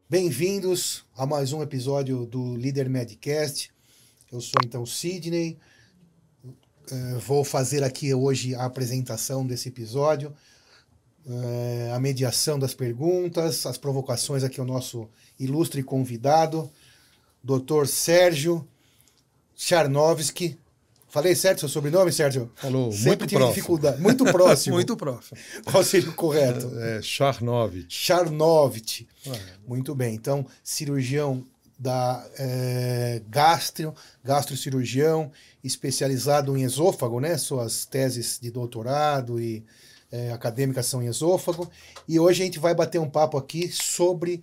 Bem-vindos a mais um episódio do Líder Medcast. Eu sou então o Sidney. Vou fazer aqui hoje a apresentação desse episódio, a mediação das perguntas, as provocações aqui ao nosso ilustre convidado, Dr. Sérgio Charnovski. Falei certo seu sobrenome, Sérgio? Falou, Sempre muito tive próximo. dificuldade. Muito próximo. Muito próximo. Qual seria o correto? Charnovich. Charnovich. Muito bem. Então, cirurgião da gastrocirurgião, especializado em esôfago, né? Suas teses de doutorado e acadêmicas são em esôfago. E hoje a gente vai bater um papo aqui sobre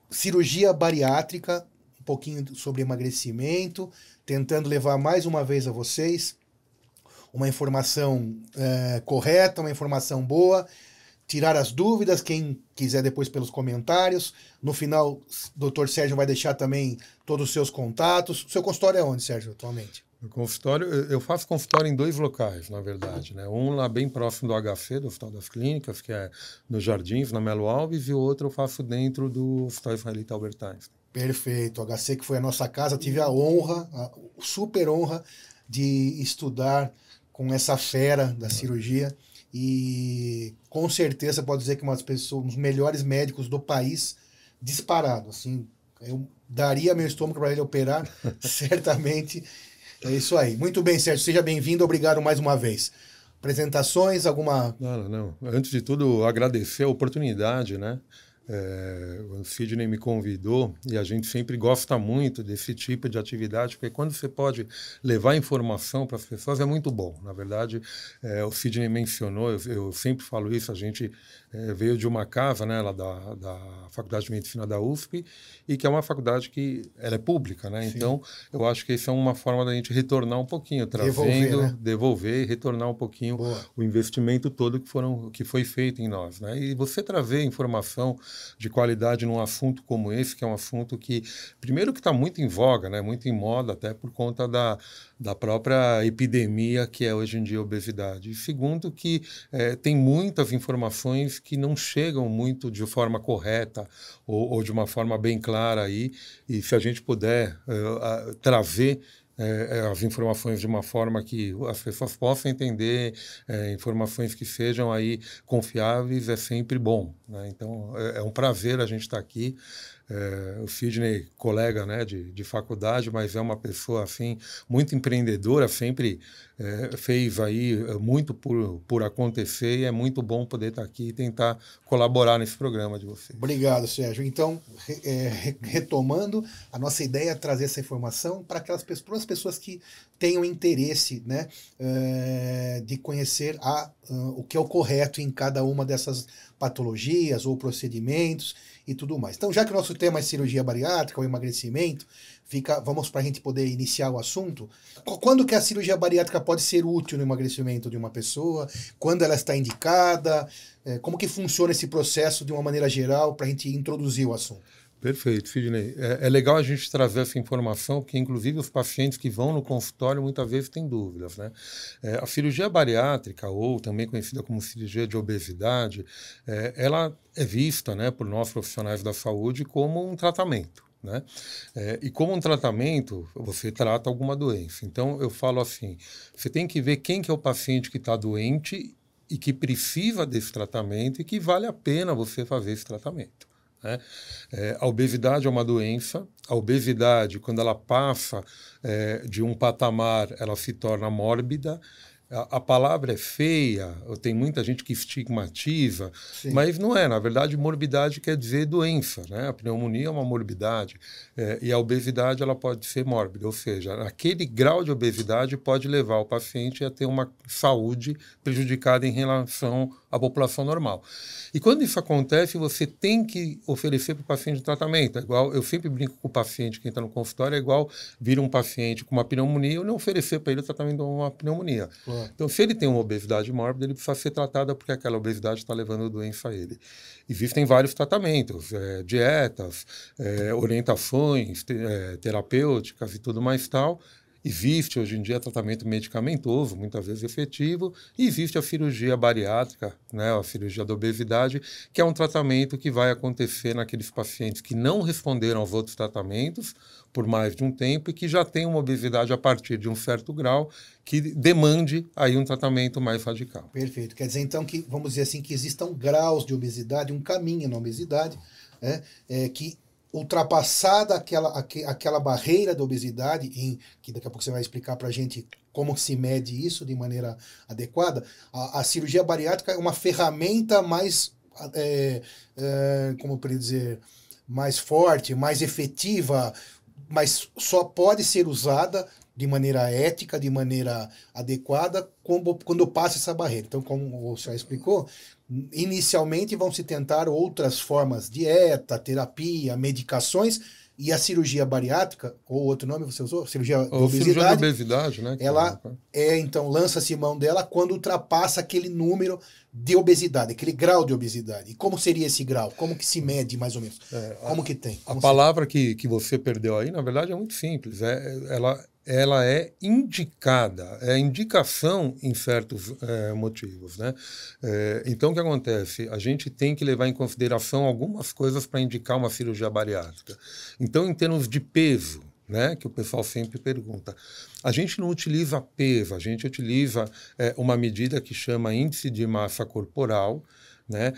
cirurgia bariátrica, um pouquinho sobre emagrecimento, tentando levar mais uma vez a vocês uma informação correta, uma informação boa, tirar as dúvidas, quem quiser depois pelos comentários. No final, o Dr. Sérgio vai deixar também todos os seus contatos. O seu consultório é onde, Sérgio, atualmente? No consultório, eu faço consultório em 2 locais, na verdade, né? Um lá bem próximo do HC, do Hospital das Clínicas, que é nos Jardins, na Melo Alves, e o outro eu faço dentro do Hospital Israelita Albert Einstein. Perfeito. O HC, que foi a nossa casa, tive a honra, a super honra de estudar com essa fera da cirurgia. E com certeza pode dizer que umas pessoas, um dos melhores médicos do país, disparado. Assim, eu daria meu estômago para ele operar, certamente. É isso aí. Muito bem, Sérgio. Seja bem-vindo. Obrigado mais uma vez. Apresentações, alguma... Não. Antes de tudo, agradecer a oportunidade, né? O Sidney me convidou e a gente sempre gosta muito desse tipo de atividade, porque quando você pode levar informação para as pessoas é muito bom. Na verdade, o Sidney mencionou, eu sempre falo isso, a gente veio de uma casa, né, lá da Faculdade de Medicina da USP, e que é uma faculdade que ela é pública, né? Sim. Então, eu acho que isso é uma forma da gente retornar um pouquinho, trazendo, devolver e retornar um pouquinho o investimento todo que foi feito em nós, né? E você trazer informação de qualidade num assunto como esse, que é um assunto que, primeiro, que está muito em voga, né? Muito em moda, até por conta da própria epidemia que é hoje em dia a obesidade. E segundo, que tem muitas informações que não chegam muito de forma correta ou de uma forma bem clara aí, e se a gente puder trazer as informações de uma forma que as pessoas possam entender, informações que sejam aí confiáveis, é sempre bom, né? Então, é um prazer a gente estar aqui. O Sidney, colega, né, de faculdade, mas é uma pessoa assim muito empreendedora, sempre fez aí muito por acontecer, e é muito bom poder estar aqui e tentar colaborar nesse programa de vocês. Obrigado, Sérgio. Então, retomando, a nossa ideia é trazer essa informação para aquelas pessoas, pessoas que tenham interesse, né, de conhecer o que é o correto em cada uma dessas patologias ou procedimentos e tudo mais. Então, já que o nosso tema é cirurgia bariátrica ou emagrecimento, vamos para a gente poder iniciar o assunto. Quando que a cirurgia bariátrica pode ser útil no emagrecimento de uma pessoa? Quando ela está indicada? Como que funciona esse processo de uma maneira geral para a gente introduzir o assunto? Perfeito, Sidney. É legal a gente trazer essa informação, porque inclusive os pacientes que vão no consultório muitas vezes têm dúvidas, né? A cirurgia bariátrica, ou também conhecida como cirurgia de obesidade, ela é vista, né, por nós profissionais da saúde como um tratamento, né? E como um tratamento, você trata alguma doença. Então, eu falo assim, você tem que ver quem que é o paciente que está doente e que precisa desse tratamento e que vale a pena você fazer esse tratamento, né? A obesidade é uma doença. A obesidade, quando ela passa de um patamar, ela se torna mórbida. A palavra é feia, tem muita gente que estigmatiza, Sim. Mas não é. Na verdade, morbidade quer dizer doença, né? A pneumonia é uma morbidade, e a obesidade ela pode ser mórbida, ou seja, aquele grau de obesidade pode levar o paciente a ter uma saúde prejudicada em relação à população normal. E quando isso acontece, você tem que oferecer para o paciente um tratamento. É igual, eu sempre brinco com o paciente que entra no consultório, é igual vir um paciente com uma pneumonia, eu não oferecer para ele o tratamento de uma pneumonia. Então, se ele tem uma obesidade mórbida, ele precisa ser tratado porque aquela obesidade está levando doença a ele. Existem vários tratamentos, dietas, orientações terapêuticas e tudo mais tal. Existe hoje em dia tratamento medicamentoso, muitas vezes efetivo, e existe a cirurgia bariátrica, né, a cirurgia da obesidade, que é um tratamento que vai acontecer naqueles pacientes que não responderam aos outros tratamentos por mais de um tempo e que já têm uma obesidade a partir de um certo grau que demande aí um tratamento mais radical. Perfeito. Quer dizer, então, que vamos dizer assim, que existam graus de obesidade, um caminho na obesidade, que ultrapassada aquela barreira da obesidade, que daqui a pouco você vai explicar para a gente como se mede isso de maneira adequada, a cirurgia bariátrica é uma ferramenta mais, como eu poderia dizer, mais forte, mais efetiva, mas só pode ser usada de maneira ética, de maneira adequada, quando passa essa barreira. Então, como o senhor explicou, inicialmente vão se tentar outras formas, dieta, terapia, medicações, e a cirurgia bariátrica, ou outro nome você usou? Cirurgia da obesidade, né? Ela então, lança-se mão dela quando ultrapassa aquele número de obesidade, aquele grau de obesidade. E como seria esse grau? Como que se mede, mais ou menos? Como que tem? A palavra que você perdeu aí, na verdade, é muito simples. Ela é indicada, é indicação em certos motivos, né? Então, o que acontece? A gente tem que levar em consideração algumas coisas para indicar uma cirurgia bariátrica. Então, em termos de peso, né, que o pessoal sempre pergunta, a gente não utiliza peso, a gente utiliza uma medida que chama índice de massa corporal, né,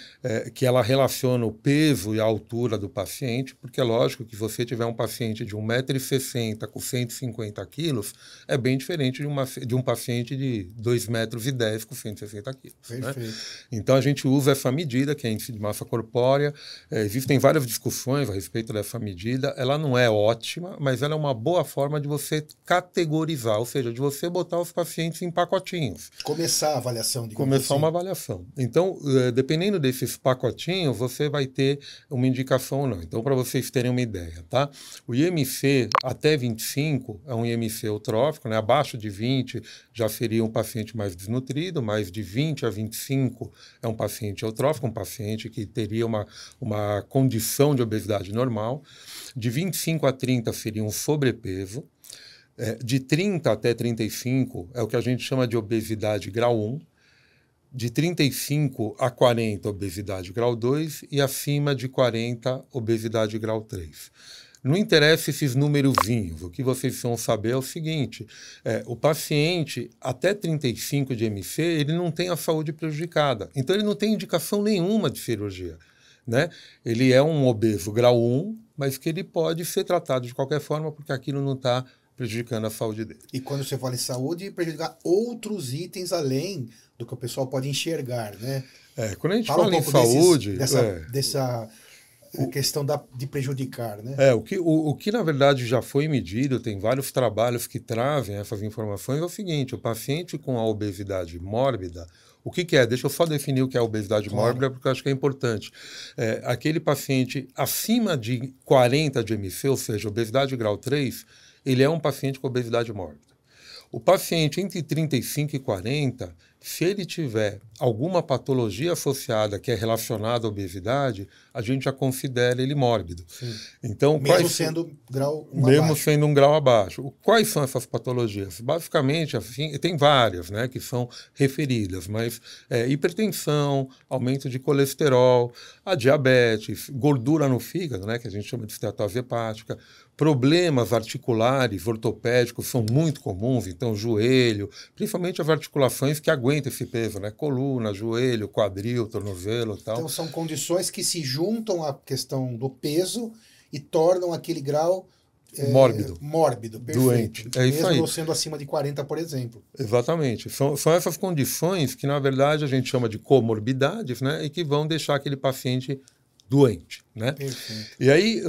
que ela relaciona o peso e a altura do paciente, porque é lógico que você tiver um paciente de 1,60 m com 150 quilos, é bem diferente de um paciente de 2,10 m com 160 quilos. Né? Então a gente usa essa medida, que é índice de massa corpórea. Existem várias discussões a respeito dessa medida. Ela não é ótima, mas ela é uma boa forma de você categorizar, ou seja, de você botar os pacientes em pacotinhos. Começar a avaliação. Começar uma avaliação. Então, dependendo desses pacotinhos, você vai ter uma indicação ou não. Então, para vocês terem uma ideia, tá? O IMC até 25 é um IMC eutrófico, né? Abaixo de 20 já seria um paciente mais desnutrido, mas de 20 a 25 é um paciente eutrófico, um paciente que teria uma condição de obesidade normal. De 25 a 30 seria um sobrepeso. De 30 até 35 é o que a gente chama de obesidade grau 1. De 35 a 40, obesidade grau 2, e acima de 40, obesidade grau 3. Não interessa esses numerozinhos, o que vocês vão saber é o seguinte, o paciente até 35 de MC, ele não tem a saúde prejudicada, então ele não tem indicação nenhuma de cirurgia. Né? Ele é um obeso grau 1, mas que ele pode ser tratado de qualquer forma, porque aquilo não está prejudicando a saúde dele. E quando você fala em saúde, prejudicar outros itens além do que o pessoal pode enxergar, né? Quando a gente fala em saúde... Dessa questão de prejudicar, né? O que na verdade já foi medido, tem vários trabalhos que trazem essas informações, é o seguinte, o paciente com a obesidade mórbida, o que é? Deixa eu só definir o que é a obesidade mórbida, porque eu acho que é importante. Aquele paciente acima de 40 de MC, ou seja, obesidade grau 3, ele é um paciente com obesidade mórbida. O paciente entre 35 e 40, se ele tiver alguma patologia associada que é relacionada à obesidade, a gente já considera ele mórbido. Sim. Então, sendo sendo um grau abaixo. Quais são essas patologias? Basicamente, assim, tem várias, né, que são referidas, mas hipertensão, aumento de colesterol, a diabetes, gordura no fígado, né, que a gente chama de esteatose hepática, problemas articulares, ortopédicos são muito comuns, então joelho, principalmente as articulações que aguentam esse peso, né? Coluna, joelho, quadril, tornozelo e tal. Então são condições que se juntam à questão do peso e tornam aquele grau mórbido, perfeito. Doente. É isso aí. Mesmo sendo acima de 40, por exemplo. Exatamente. São essas condições que, na verdade, a gente chama de comorbidades, né? E que vão deixar aquele paciente doente, né? Perfeito. E aí,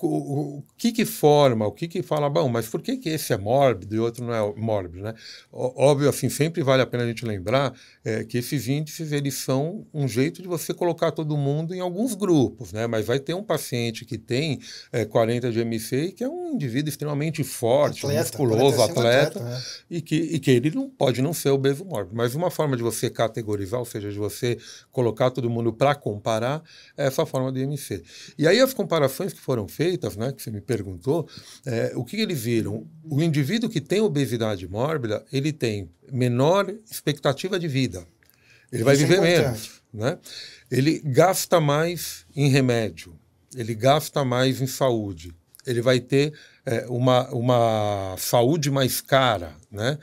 o que fala, bom, mas por que esse é mórbido e outro não é mórbido, né? Óbvio, assim, sempre vale a pena a gente lembrar que esses índices, eles são um jeito de você colocar todo mundo em alguns grupos, né? Mas vai ter um paciente que tem 40 de MC e que é um indivíduo extremamente forte, musculoso, atleta, né? e que ele não pode não ser obeso mórbido. Mas uma forma de você categorizar, ou seja, de você colocar todo mundo para comparar, é essa forma de MC. viver. E aí as comparações que foram feitas, né, que você me perguntou, o que eles viram? O indivíduo que tem obesidade mórbida, ele tem menor expectativa de vida. Ele vai viver menos, né? Ele gasta mais em remédio, ele gasta mais em saúde, ele vai ter uma saúde mais cara, né?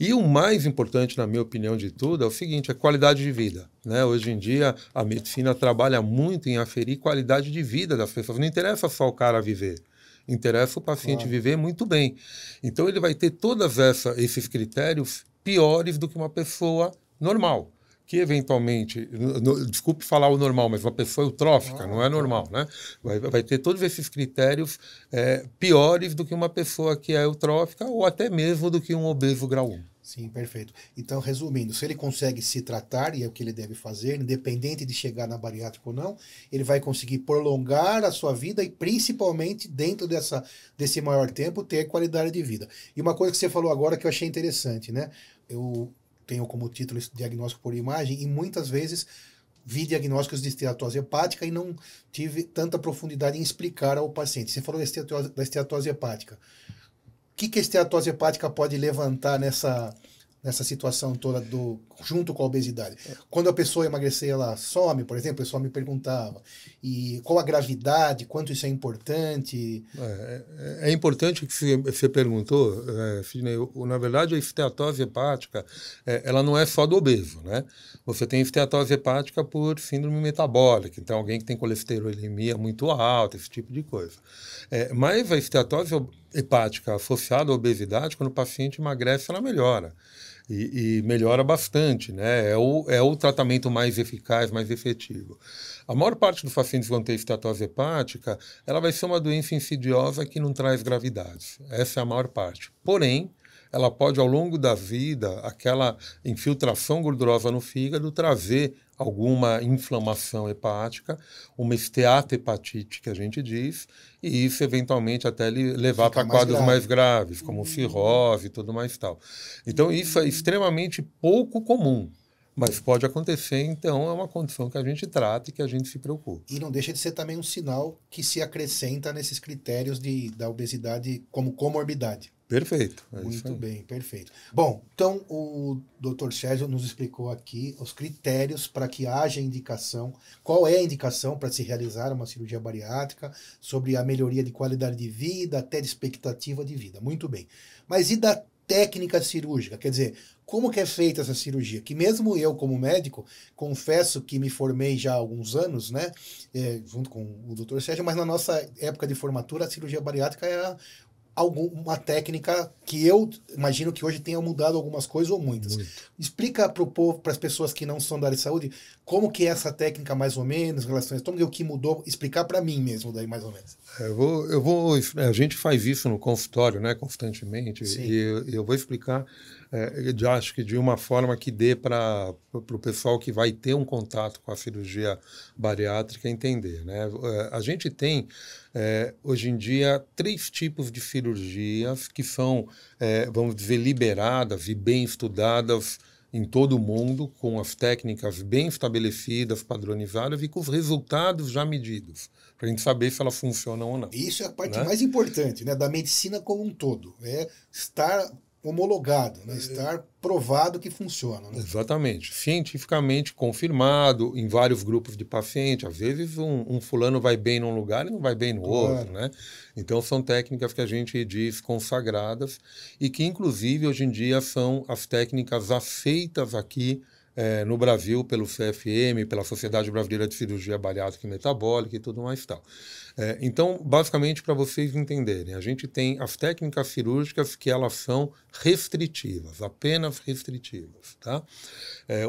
E o mais importante, na minha opinião, de tudo é o seguinte, a qualidade de vida, né? Hoje em dia, a medicina trabalha muito em aferir qualidade de vida das pessoas. Não interessa só o cara viver, interessa o paciente viver muito bem. Então, ele vai ter todos esses critérios piores do que uma pessoa normal, que eventualmente, desculpe falar o normal, mas uma pessoa eutrófica não é normal, né? Vai ter todos esses critérios piores do que uma pessoa que é eutrófica ou até mesmo do que um obeso grau 1. Sim, perfeito. Então, resumindo, se ele consegue se tratar, e é o que ele deve fazer, independente de chegar na bariátrica ou não, ele vai conseguir prolongar a sua vida e, principalmente, dentro desse maior tempo, ter qualidade de vida. E uma coisa que você falou agora que eu achei interessante, né? Eu tenho como título esse diagnóstico por imagem e muitas vezes vi diagnósticos de esteatose hepática e não tive tanta profundidade em explicar ao paciente. Você falou da esteatose hepática. O que a esteatose hepática pode levantar nessa situação toda junto com a obesidade? Quando a pessoa emagrecer, ela some, por exemplo, o pessoal me perguntava. E qual a gravidade, quanto isso é importante? É importante o que você perguntou, Sidney. Na verdade, a esteatose hepática, ela não é só do obeso, né? Você tem esteatose hepática por síndrome metabólica, então alguém que tem colesterolemia muito alta, esse tipo de coisa. Mas a esteatose hepática associada à obesidade, quando o paciente emagrece, ela melhora. E melhora bastante, né? É o tratamento mais eficaz, mais efetivo. A maior parte dos pacientes que vão ter esteatose hepática, ela vai ser uma doença insidiosa que não traz gravidade. Essa é a maior parte. Porém, ela pode, ao longo da vida, aquela infiltração gordurosa no fígado, trazer alguma inflamação hepática, uma esteatohepatite, que a gente diz, e isso, eventualmente, até levar para quadros mais graves, como cirrose e tudo mais tal. Então, isso é extremamente pouco comum. Mas pode acontecer, então é uma condição que a gente trata e que a gente se preocupa. E não deixa de ser também um sinal que se acrescenta nesses critérios da obesidade como comorbidade. Perfeito. Muito bem, perfeito. Bom, então o Dr. Sérgio nos explicou aqui os critérios para que haja indicação, qual é a indicação para se realizar uma cirurgia bariátrica, sobre a melhoria de qualidade de vida, até de expectativa de vida. Muito bem. Mas e da técnica cirúrgica? Quer dizer, como que é feita essa cirurgia? Que mesmo eu, como médico, confesso que me formei já há alguns anos, né? Junto com o Dr. Sérgio, mas na nossa época de formatura, a cirurgia bariátrica era uma técnica que eu imagino que hoje tenha mudado algumas coisas ou muitas. Muito. Explica para o povo, para as pessoas que não são da área de saúde, como que é essa técnica mais ou menos, relações, o que mudou, explicar para mim mesmo daí mais ou menos. A gente faz isso no consultório, né, constantemente. Sim. E eu vou explicar, acho que de uma forma que dê para o pessoal que vai ter um contato com a cirurgia bariátrica entender, né? A gente tem hoje em dia 3 tipos de cirurgias que são, vamos dizer, liberadas e bem estudadas em todo o mundo, com as técnicas bem estabelecidas, padronizadas e com os resultados já medidos, para a gente saber se elas funcionam ou não. Isso é a parte mais importante, né, da medicina como um todo, estar homologado, né? Estar provado que funciona. Né? Exatamente. Cientificamente confirmado em vários grupos de pacientes. Às vezes um fulano vai bem num lugar e não vai bem no outro. Né? Então são técnicas que a gente diz consagradas e que inclusive hoje em dia são as técnicas aceitas aqui no Brasil pelo CFM, pela Sociedade Brasileira de Cirurgia Bariátrica e Metabólica e tudo mais tal. Então, basicamente, para vocês entenderem, a gente tem as técnicas cirúrgicas que elas são restritivas, apenas restritivas. Tá?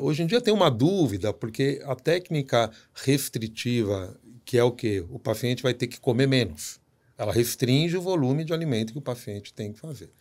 Hoje em dia tem uma dúvida, porque a técnica restritiva, que é o quê? O paciente vai ter que comer menos. Ela restringe o volume de alimento que o paciente tem que fazer.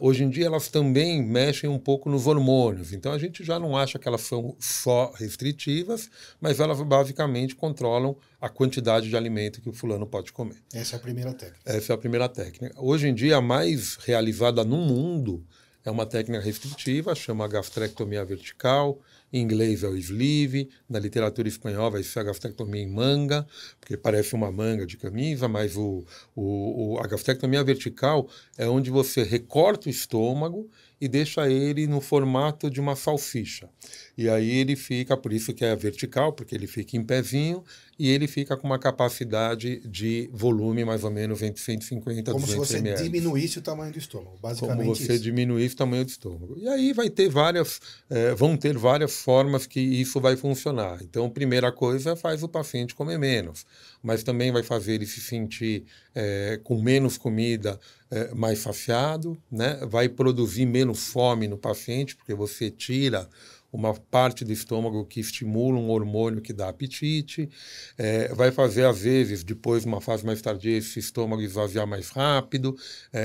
Hoje em dia, elas também mexem um pouco nos hormônios. Então, a gente já não acha que elas são só restritivas, mas elas basicamente controlam a quantidade de alimento que o fulano pode comer. Essa é a primeira técnica. Essa é a primeira técnica. Hoje em dia, a mais realizada no mundo é uma técnica restritiva, chama gastrectomia vertical, em inglês é o sleeve, na literatura espanhola vai ser a gastrectomia em manga, porque parece uma manga de camisa, mas a gastrectomia vertical é onde você recorta o estômago e deixa ele no formato de uma salsicha. E aí ele fica, por isso que é vertical, porque ele fica em pezinho e ele fica com uma capacidade de volume mais ou menos entre 150 a 200 ml. Como se você diminuísse o tamanho do estômago, basicamente como você diminuísse o tamanho do estômago. E aí vai ter vão ter várias formas que isso vai funcionar. Então, primeira coisa, faz o paciente comer menos, mas também vai fazer ele se sentir com menos comida, mais saciado, né? Vai produzir menos fome no paciente, porque você tira uma parte do estômago que estimula um hormônio que dá apetite, vai fazer, às vezes, depois, numa fase mais tardia, esse estômago esvaziar mais rápido,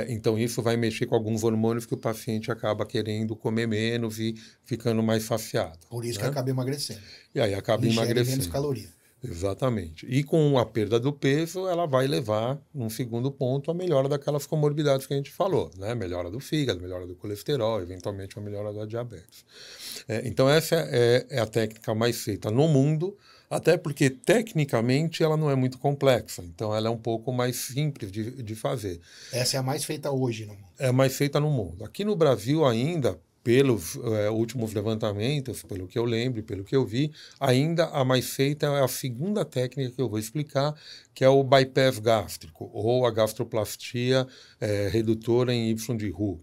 então isso vai mexer com alguns hormônios que o paciente acaba querendo comer menos e ficando mais saciado. Por isso que acaba emagrecendo. E aí acaba emagrecendo. Menos caloria. Exatamente. E com a perda do peso, ela vai levar, num segundo ponto, a melhora daquelas comorbidades que a gente falou, né? Melhora do fígado, melhora do colesterol, eventualmente a melhora da diabetes. Então essa é a técnica mais feita no mundo, até porque tecnicamente ela não é muito complexa, então ela é um pouco mais simples de fazer. Essa é a mais feita hoje no mundo. É a mais feita no mundo. Aqui no Brasil ainda, pelos últimos levantamentos, pelo que eu lembro, pelo que eu vi, ainda a mais feita é a segunda técnica que eu vou explicar, que é o bypass gástrico, ou a gastroplastia redutora em Y de Roux.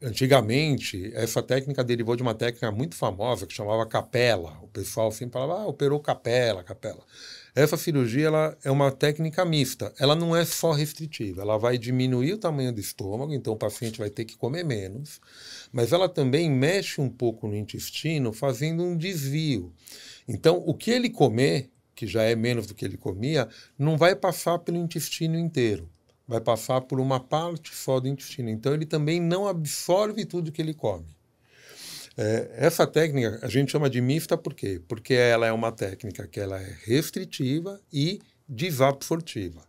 Antigamente, essa técnica derivou de uma técnica muito famosa que chamava Capella. O pessoal sempre falava, operou Capella. Essa cirurgia ela é uma técnica mista. Ela não é só restritiva. Ela vai diminuir o tamanho do estômago, então o paciente vai ter que comer menos. Mas ela também mexe um pouco no intestino, fazendo um desvio. Então, o que ele comer, que já é menos do que ele comia, não vai passar pelo intestino inteiro. Vai passar por uma parte só do intestino. Então, ele também não absorve tudo que ele come. Essa técnica a gente chama de mista por quê? Porque ela é uma técnica que ela é restritiva e desabsortiva.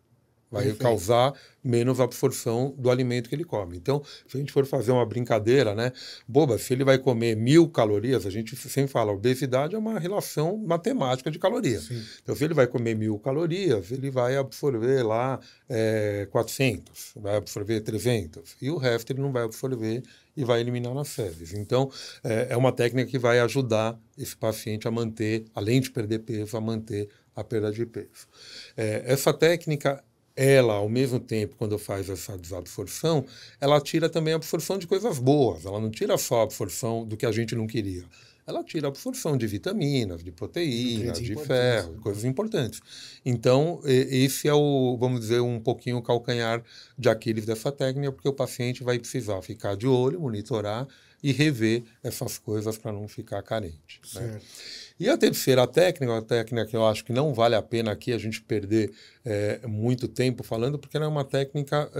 Vai causar menos absorção do alimento que ele come. Então, se a gente for fazer uma brincadeira, né? Boba, se ele vai comer 1000 calorias, a gente sempre fala, obesidade é uma relação matemática de calorias. Sim. Então, se ele vai comer 1000 calorias, ele vai absorver lá 400, vai absorver 300. E o resto ele não vai absorver e vai eliminar nas fezes. Então, é uma técnica que vai ajudar esse paciente a manter, além de perder peso, a manter a perda de peso. Essa técnica, ela, ao mesmo tempo, quando faz essa desabsorção, ela tira também a absorção de coisas boas. Ela não tira só a absorção do que a gente não queria. Ela tira a absorção de vitaminas, de proteínas, de ferro, coisas importantes. Então, esse é vamos dizer, um pouquinho o calcanhar de Aquiles dessa técnica, porque o paciente vai precisar ficar de olho, monitorar e rever essas coisas para não ficar carente. Né? E a terceira técnica, uma técnica que eu acho que não vale a pena aqui a gente perder muito tempo falando, porque ela é uma técnica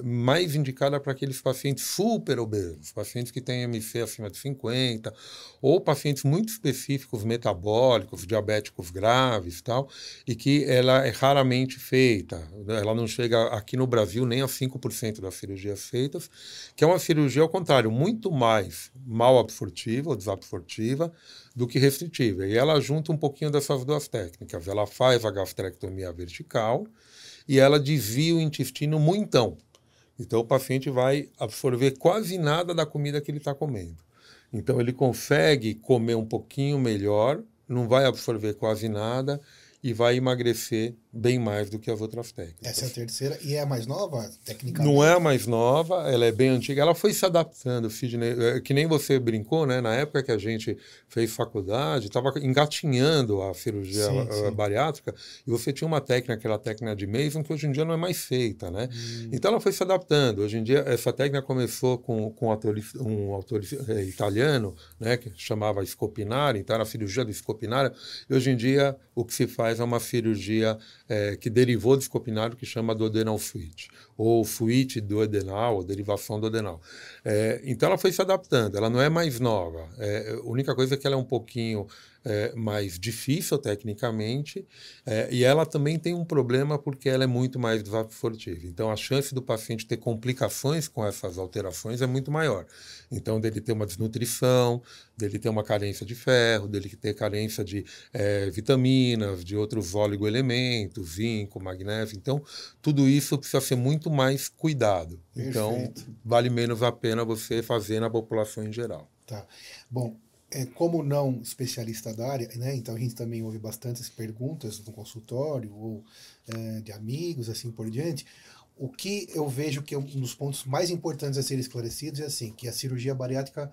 mais indicada para aqueles pacientes super obesos, pacientes que têm MC acima de 50, ou pacientes muito específicos, metabólicos, diabéticos graves e tal, e que ela é raramente feita. Ela não chega aqui no Brasil nem a 5% das cirurgias feitas, que é uma cirurgia, ao contrário, muito mais mal absortiva ou desabsortiva do que restritiva. E ela junta um pouquinho dessas duas técnicas. Ela faz a gastrectomia vertical e ela desvia o intestino muitão. Então, o paciente vai absorver quase nada da comida que ele está comendo. Então, ele consegue comer um pouquinho melhor, não vai absorver quase nada e vai emagrecer bem mais do que as outras técnicas. Essa é a terceira. E é a mais nova, tecnicamente? Não é a mais nova, ela é bem antiga. Ela foi se adaptando, Sidney, que nem você brincou, né? Na época que a gente fez faculdade, estava engatinhando a cirurgia bariátrica, e você tinha uma técnica, aquela técnica de Mason, que hoje em dia não é mais feita, né? Então ela foi se adaptando. Hoje em dia, essa técnica começou com um autor italiano, né? Que chamava Scopinari, então era a cirurgia do Scopinari, e hoje em dia o que se faz é uma cirurgia que derivou do escopinário, que chama duodenal switch, ou switch duodenal, ou derivação duodenal. Então ela foi se adaptando, ela não é mais nova. A única coisa é que ela é um pouquinho mais difícil tecnicamente, e ela também tem um problema porque ela é muito mais desabsortiva. Então a chance do paciente ter complicações com essas alterações é muito maior. Então dele ter uma desnutrição, dele ter uma carência de ferro, dele ter carência de vitaminas, de outros oligoelementos, zinco, magnésio. Então tudo isso precisa ser muito mais cuidado. Perfeito. Então vale menos a pena você fazer na população em geral. Tá. Bom, como não especialista da área, né, então a gente também ouve bastantes perguntas no consultório ou de amigos, assim por diante. O que eu vejo que é um dos pontos mais importantes a ser esclarecidos é assim, que a cirurgia bariátrica,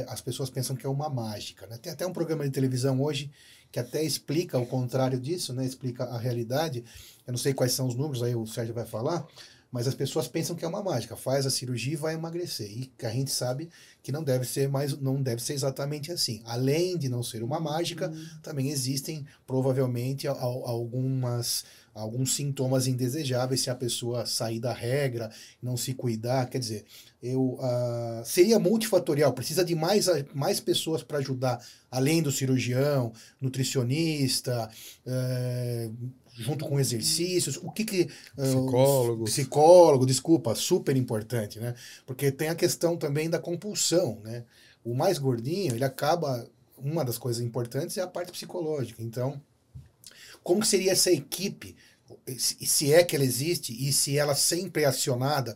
as pessoas pensam que é uma mágica, né? Tem até um programa de televisão hoje que até explica o contrário disso, né? Explica a realidade. Eu não sei quais são os números, aí o Sérgio vai falar, mas as pessoas pensam que é uma mágica, faz a cirurgia e vai emagrecer. E a gente sabe que não deve ser exatamente assim. Além de não ser uma mágica, também existem provavelmente alguns sintomas indesejáveis se a pessoa sair da regra, não se cuidar. Quer dizer, seria multifatorial, precisa de mais pessoas para ajudar, além do cirurgião, nutricionista, junto com exercícios, psicólogo, desculpa, super importante, né? Porque tem a questão também da compulsão, né? O mais gordinho, ele acaba, uma das coisas importantes é a parte psicológica. Então, como seria essa equipe, se é que ela existe e se ela sempre é acionada?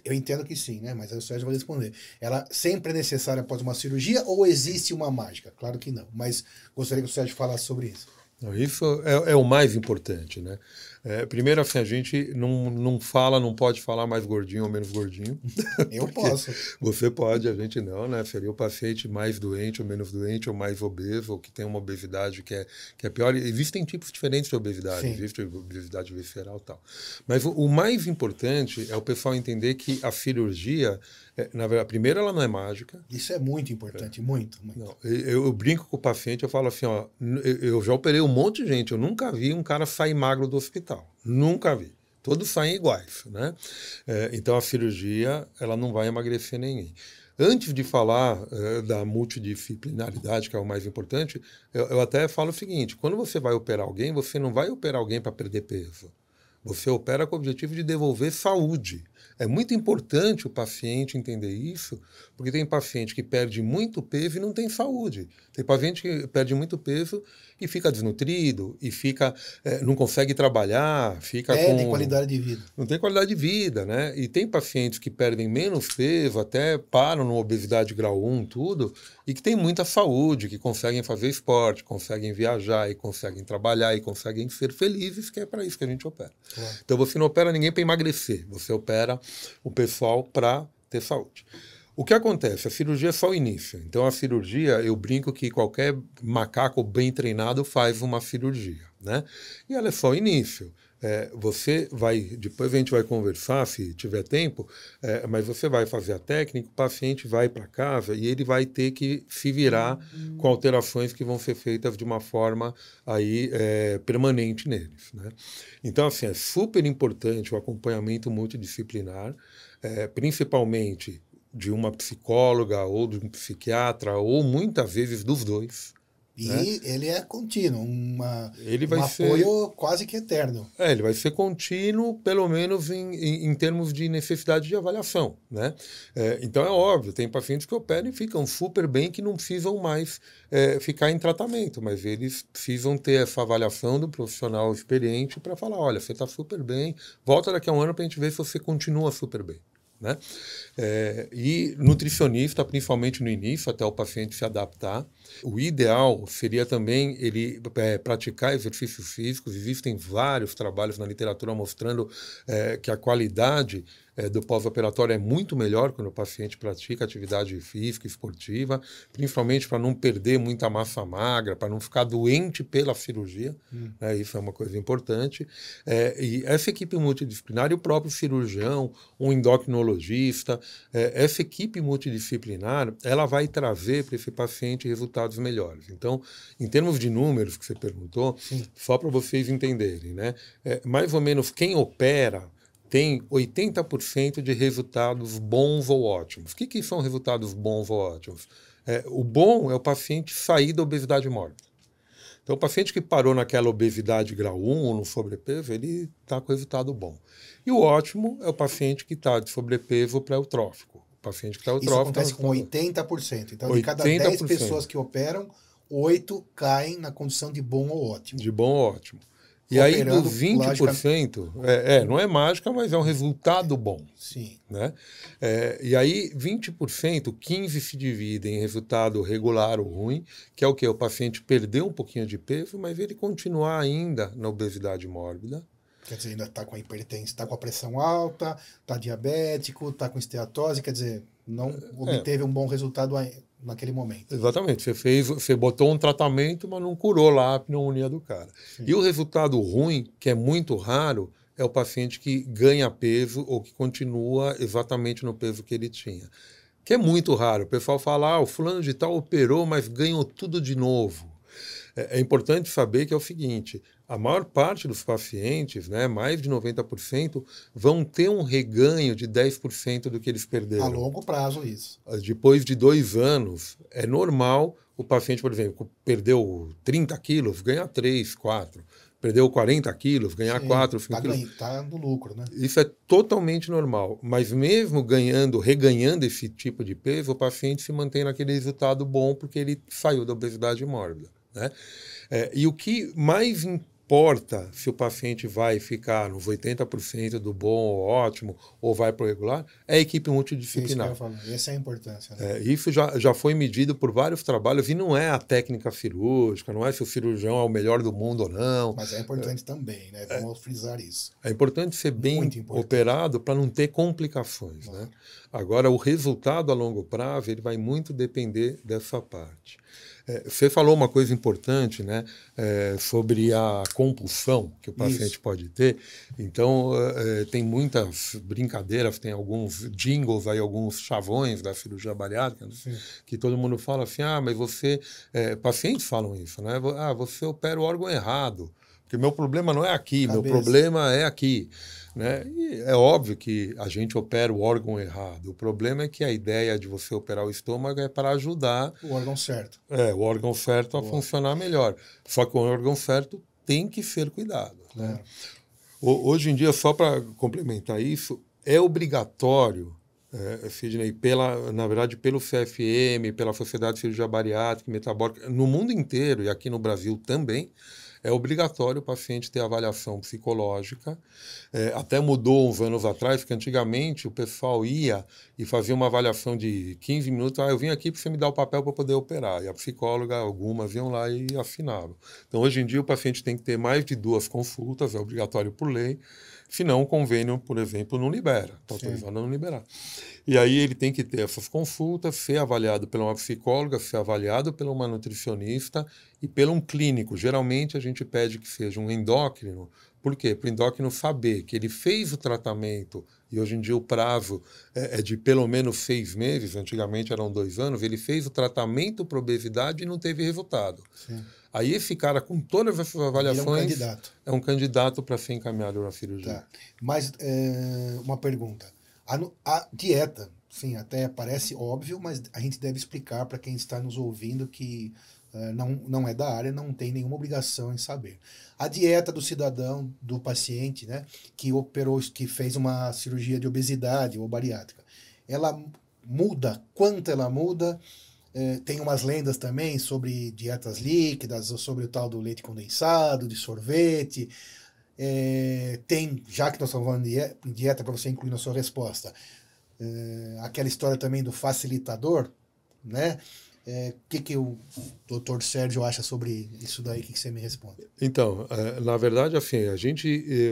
Eu entendo que sim, né? Mas aí o Sérgio vai responder. Ela sempre é necessária após uma cirurgia ou existe uma mágica? Claro que não, mas gostaria que o Sérgio falasse sobre isso. Isso é o mais importante, né? Primeiro, assim, a gente não pode falar mais gordinho ou menos gordinho. Eu posso. Você pode, a gente não, né? Seria o paciente mais doente ou menos doente, ou mais obeso, ou que tem uma obesidade que é pior. Existem tipos diferentes de obesidade, Sim. Existe obesidade visceral e tal. Mas o mais importante é o pessoal entender que a cirurgia, na verdade, primeiro, ela não é mágica. Isso é muito importante, muito. Não, eu brinco com o paciente, eu falo assim, ó, eu já operei um monte de gente, eu nunca vi um cara sair magro do hospital. Nunca vi. Todos saem iguais, né? Então a cirurgia, ela não vai emagrecer ninguém. Antes de falar da multidisciplinaridade, que é o mais importante, eu até falo o seguinte, quando você vai operar alguém, você não vai operar alguém para perder peso. Você opera com o objetivo de devolver saúde. É muito importante o paciente entender isso, porque tem paciente que perde muito peso e não tem saúde. Tem paciente que perde muito peso e fica desnutrido, e não consegue trabalhar, tem qualidade de vida. Não tem qualidade de vida, né? E tem pacientes que perdem menos peso, até param numa obesidade grau 1, tudo, e que têm muita saúde, que conseguem fazer esporte, conseguem viajar, e conseguem trabalhar, e conseguem ser felizes, que é para isso que a gente opera. Claro. Então você não opera ninguém para emagrecer, você opera o pessoal para ter saúde. O que acontece? A cirurgia é só o início. Então, a cirurgia, eu brinco que qualquer macaco bem treinado faz uma cirurgia, né? E ela é só o início. Você vai, depois a gente vai conversar, se tiver tempo, mas você vai fazer a técnica, o paciente vai para casa e ele vai ter que se virar com alterações que vão ser feitas de uma forma aí, permanente neles, né? Então, assim, é super importante o acompanhamento multidisciplinar, principalmente de uma psicóloga ou de um psiquiatra, ou muitas vezes dos dois. E né? Ele é contínuo, um apoio quase que eterno. Ele vai ser contínuo, pelo menos em termos de necessidade de avaliação, né? Então é óbvio, tem pacientes que operam e ficam super bem, que não precisam mais ficar em tratamento, mas eles precisam ter essa avaliação do profissional experiente para falar, olha, você está super bem, volta daqui a um ano para a gente ver se você continua super bem. Né? E nutricionista, principalmente no início, até o paciente se adaptar. O ideal seria também ele praticar exercícios físicos. Existem vários trabalhos na literatura mostrando que a qualidade do pós-operatório é muito melhor quando o paciente pratica atividade física, esportiva, principalmente para não perder muita massa magra, para não ficar doente pela cirurgia. Isso é uma coisa importante. E essa equipe multidisciplinar, e o próprio cirurgião, um endocrinologista, essa equipe multidisciplinar, ela vai trazer para esse paciente resultados resultados melhores. Então, em termos de números que você perguntou, só para vocês entenderem, né? Mais ou menos quem opera tem 80% de resultados bons ou ótimos. O que são resultados bons ou ótimos? O bom é o paciente sair da obesidade mórbida. Então, o paciente que parou naquela obesidade grau 1 ou no sobrepeso, ele está com resultado bom. E o ótimo é o paciente que está de sobrepeso pré-eutrófico. O paciente que está eutrófico... Isso acontece com 80%. Então, de cada 10 pessoas que operam, 8 caem na condição de bom ou ótimo. De bom ou ótimo. E aí, dos 20%, não é mágica, mas é um resultado bom. Sim. Né? E aí, 20%, 15% se dividem em resultado regular ou ruim, que é o quê? O paciente perdeu um pouquinho de peso, mas ele continuar ainda na obesidade mórbida. Quer dizer, ainda está com a hipertensão, está com a pressão alta, está diabético, está com esteatose, quer dizer, não obteve um bom resultado naquele momento. Exatamente. Você botou um tratamento, mas não curou lá a pneumonia do cara. Sim. E o resultado ruim, que é muito raro, é o paciente que ganha peso ou que continua exatamente no peso que ele tinha. Que é muito raro. O pessoal fala, o fulano de tal operou, mas ganhou tudo de novo. É importante saber que é o seguinte, a maior parte dos pacientes, né, mais de 90%, vão ter um reganho de 10% do que eles perderam. A longo prazo, isso. Depois de 2 anos, é normal o paciente, por exemplo, perdeu 30 quilos, ganhar 3, 4. Perdeu 40 quilos, ganhar 4, 5 quilos. Está no lucro, né? Isso é totalmente normal. Mas mesmo reganhando esse tipo de peso, o paciente se mantém naquele resultado bom porque ele saiu da obesidade mórbida. Né? E o que mais importa se o paciente vai ficar nos 80% do bom ou ótimo ou vai para o regular é a equipe multidisciplinar. Essa é a importância. Né? Isso já foi medido por vários trabalhos e não é a técnica cirúrgica, não é se o cirurgião é o melhor do mundo ou não. Mas é importante também, né? Vamos frisar isso. É importante ser bem operado para não ter complicações. Né? Agora, o resultado a longo prazo ele vai muito depender dessa parte. Você falou uma coisa importante, né, sobre a compulsão que o paciente pode ter. Então, tem muitas brincadeiras, tem alguns jingles, aí, alguns chavões da cirurgia bariátrica, né, que todo mundo fala assim, mas você... pacientes falam isso, né? Você opera o órgão errado, porque meu problema não é aqui, meu problema é aqui. Né? E é óbvio que a gente opera o órgão errado. O problema é que a ideia de você operar o estômago é para ajudar... O órgão certo. O órgão certo a funcionar melhor. Só que o órgão certo tem que ser cuidado. Né? Hoje em dia, só para complementar isso, é obrigatório, Sidney, na verdade, pelo CFM, pela Sociedade de Cirurgia Bariátrica e Metabólica, no mundo inteiro e aqui no Brasil também, é obrigatório o paciente ter avaliação psicológica. Até mudou uns anos atrás, porque antigamente o pessoal ia e fazia uma avaliação de 15 minutos. Eu vim aqui para você me dar o papel para poder operar. E a psicóloga, algumas iam lá e assinavam. Então, hoje em dia, o paciente tem que ter mais de 2 consultas, é obrigatório por lei. Senão, o convênio, por exemplo, não libera. Está autorizado a não liberar. E aí ele tem que ter essas consultas, ser avaliado por uma psicóloga, ser avaliado por uma nutricionista e por um clínico. Geralmente, a gente pede que seja um endócrino. Por quê? Para o endócrino saber que ele fez o tratamento, e hoje em dia o prazo é de pelo menos 6 meses, antigamente eram 2 anos, ele fez o tratamento para obesidade e não teve resultado. Sim. Aí esse cara, com todas essas avaliações, é um candidato para ser encaminhado na cirurgia. Tá. Mas uma pergunta. A dieta, sim, até parece óbvio, mas a gente deve explicar para quem está nos ouvindo que não é da área, não tem nenhuma obrigação em saber. A dieta do cidadão, do paciente, né, que operou, que fez uma cirurgia de obesidade ou bariátrica, ela muda? Quanto ela muda? Tem umas lendas também sobre dietas líquidas, ou sobre o tal do leite condensado, de sorvete. Tem, já que nós estamos falando de dieta, para você incluir na sua resposta, aquela história também do facilitador, né? O que o doutor Sérgio acha sobre isso daí? O que você me responde? Então, na verdade, assim,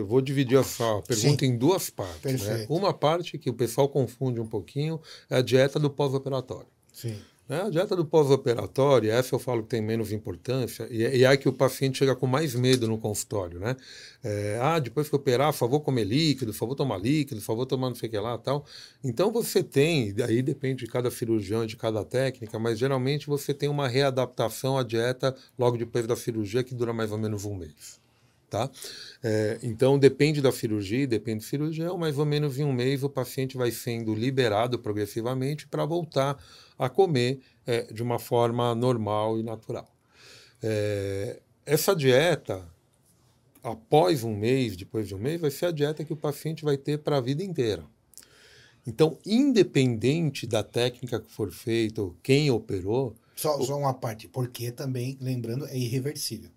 vou dividir essa pergunta em 2 partes. Perfeito. Né? Uma parte que o pessoal confunde um pouquinho é a dieta do pós-operatório. Sim. Né? A dieta do pós-operatório, essa eu falo que tem menos importância, e é que o paciente chega com mais medo no consultório, né? Depois que operar, por favor, comer líquido, por favor, tomar líquido, por favor, tomar não sei o que lá, tal. Então você tem, aí depende de cada cirurgião, de cada técnica, mas geralmente você tem uma readaptação à dieta logo depois da cirurgia que dura mais ou menos um mês. Tá? Então, depende da cirurgia, depende do cirurgião, mais ou menos em um mês o paciente vai sendo liberado progressivamente para voltar a comer de uma forma normal e natural. Essa dieta, após um mês, depois de um mês, vai ser a dieta que o paciente vai ter para a vida inteira. Então, independente da técnica que for feita, ou quem operou... Só uma parte, porque também, lembrando, é irreversível.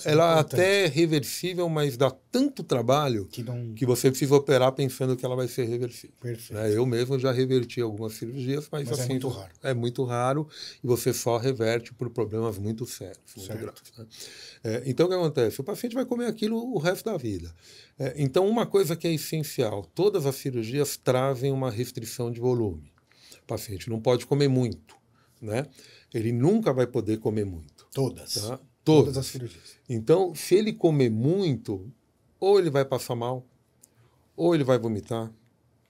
Ela até é reversível, mas dá tanto trabalho que você precisa operar pensando que ela vai ser reversível. Perfeito. Eu mesmo já reverti algumas cirurgias, mas assim, é muito raro. É muito raro e você só reverte por problemas muito sérios, muito graves. Né? Então, o que acontece? O paciente vai comer aquilo o resto da vida. Então, uma coisa que é essencial, todas as cirurgias trazem uma restrição de volume. O paciente não pode comer muito, né? Ele nunca vai poder comer muito. Todas. Tá? Todas as cirurgias. Então, se ele comer muito, ou ele vai passar mal, ou ele vai vomitar,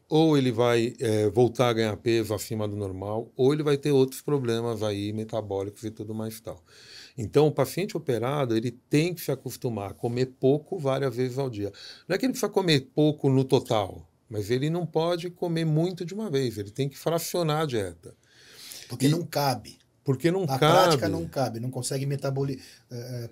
ou ele vai voltar a ganhar peso acima do normal, ou ele vai ter outros problemas aí metabólicos e tudo mais tal. Então, o paciente operado, ele tem que se acostumar a comer pouco várias vezes ao dia. Não é que ele precisa comer pouco no total, mas ele não pode comer muito de uma vez, ele tem que fracionar a dieta. Porque não cabe. Porque não cabe. Na prática não cabe, não consegue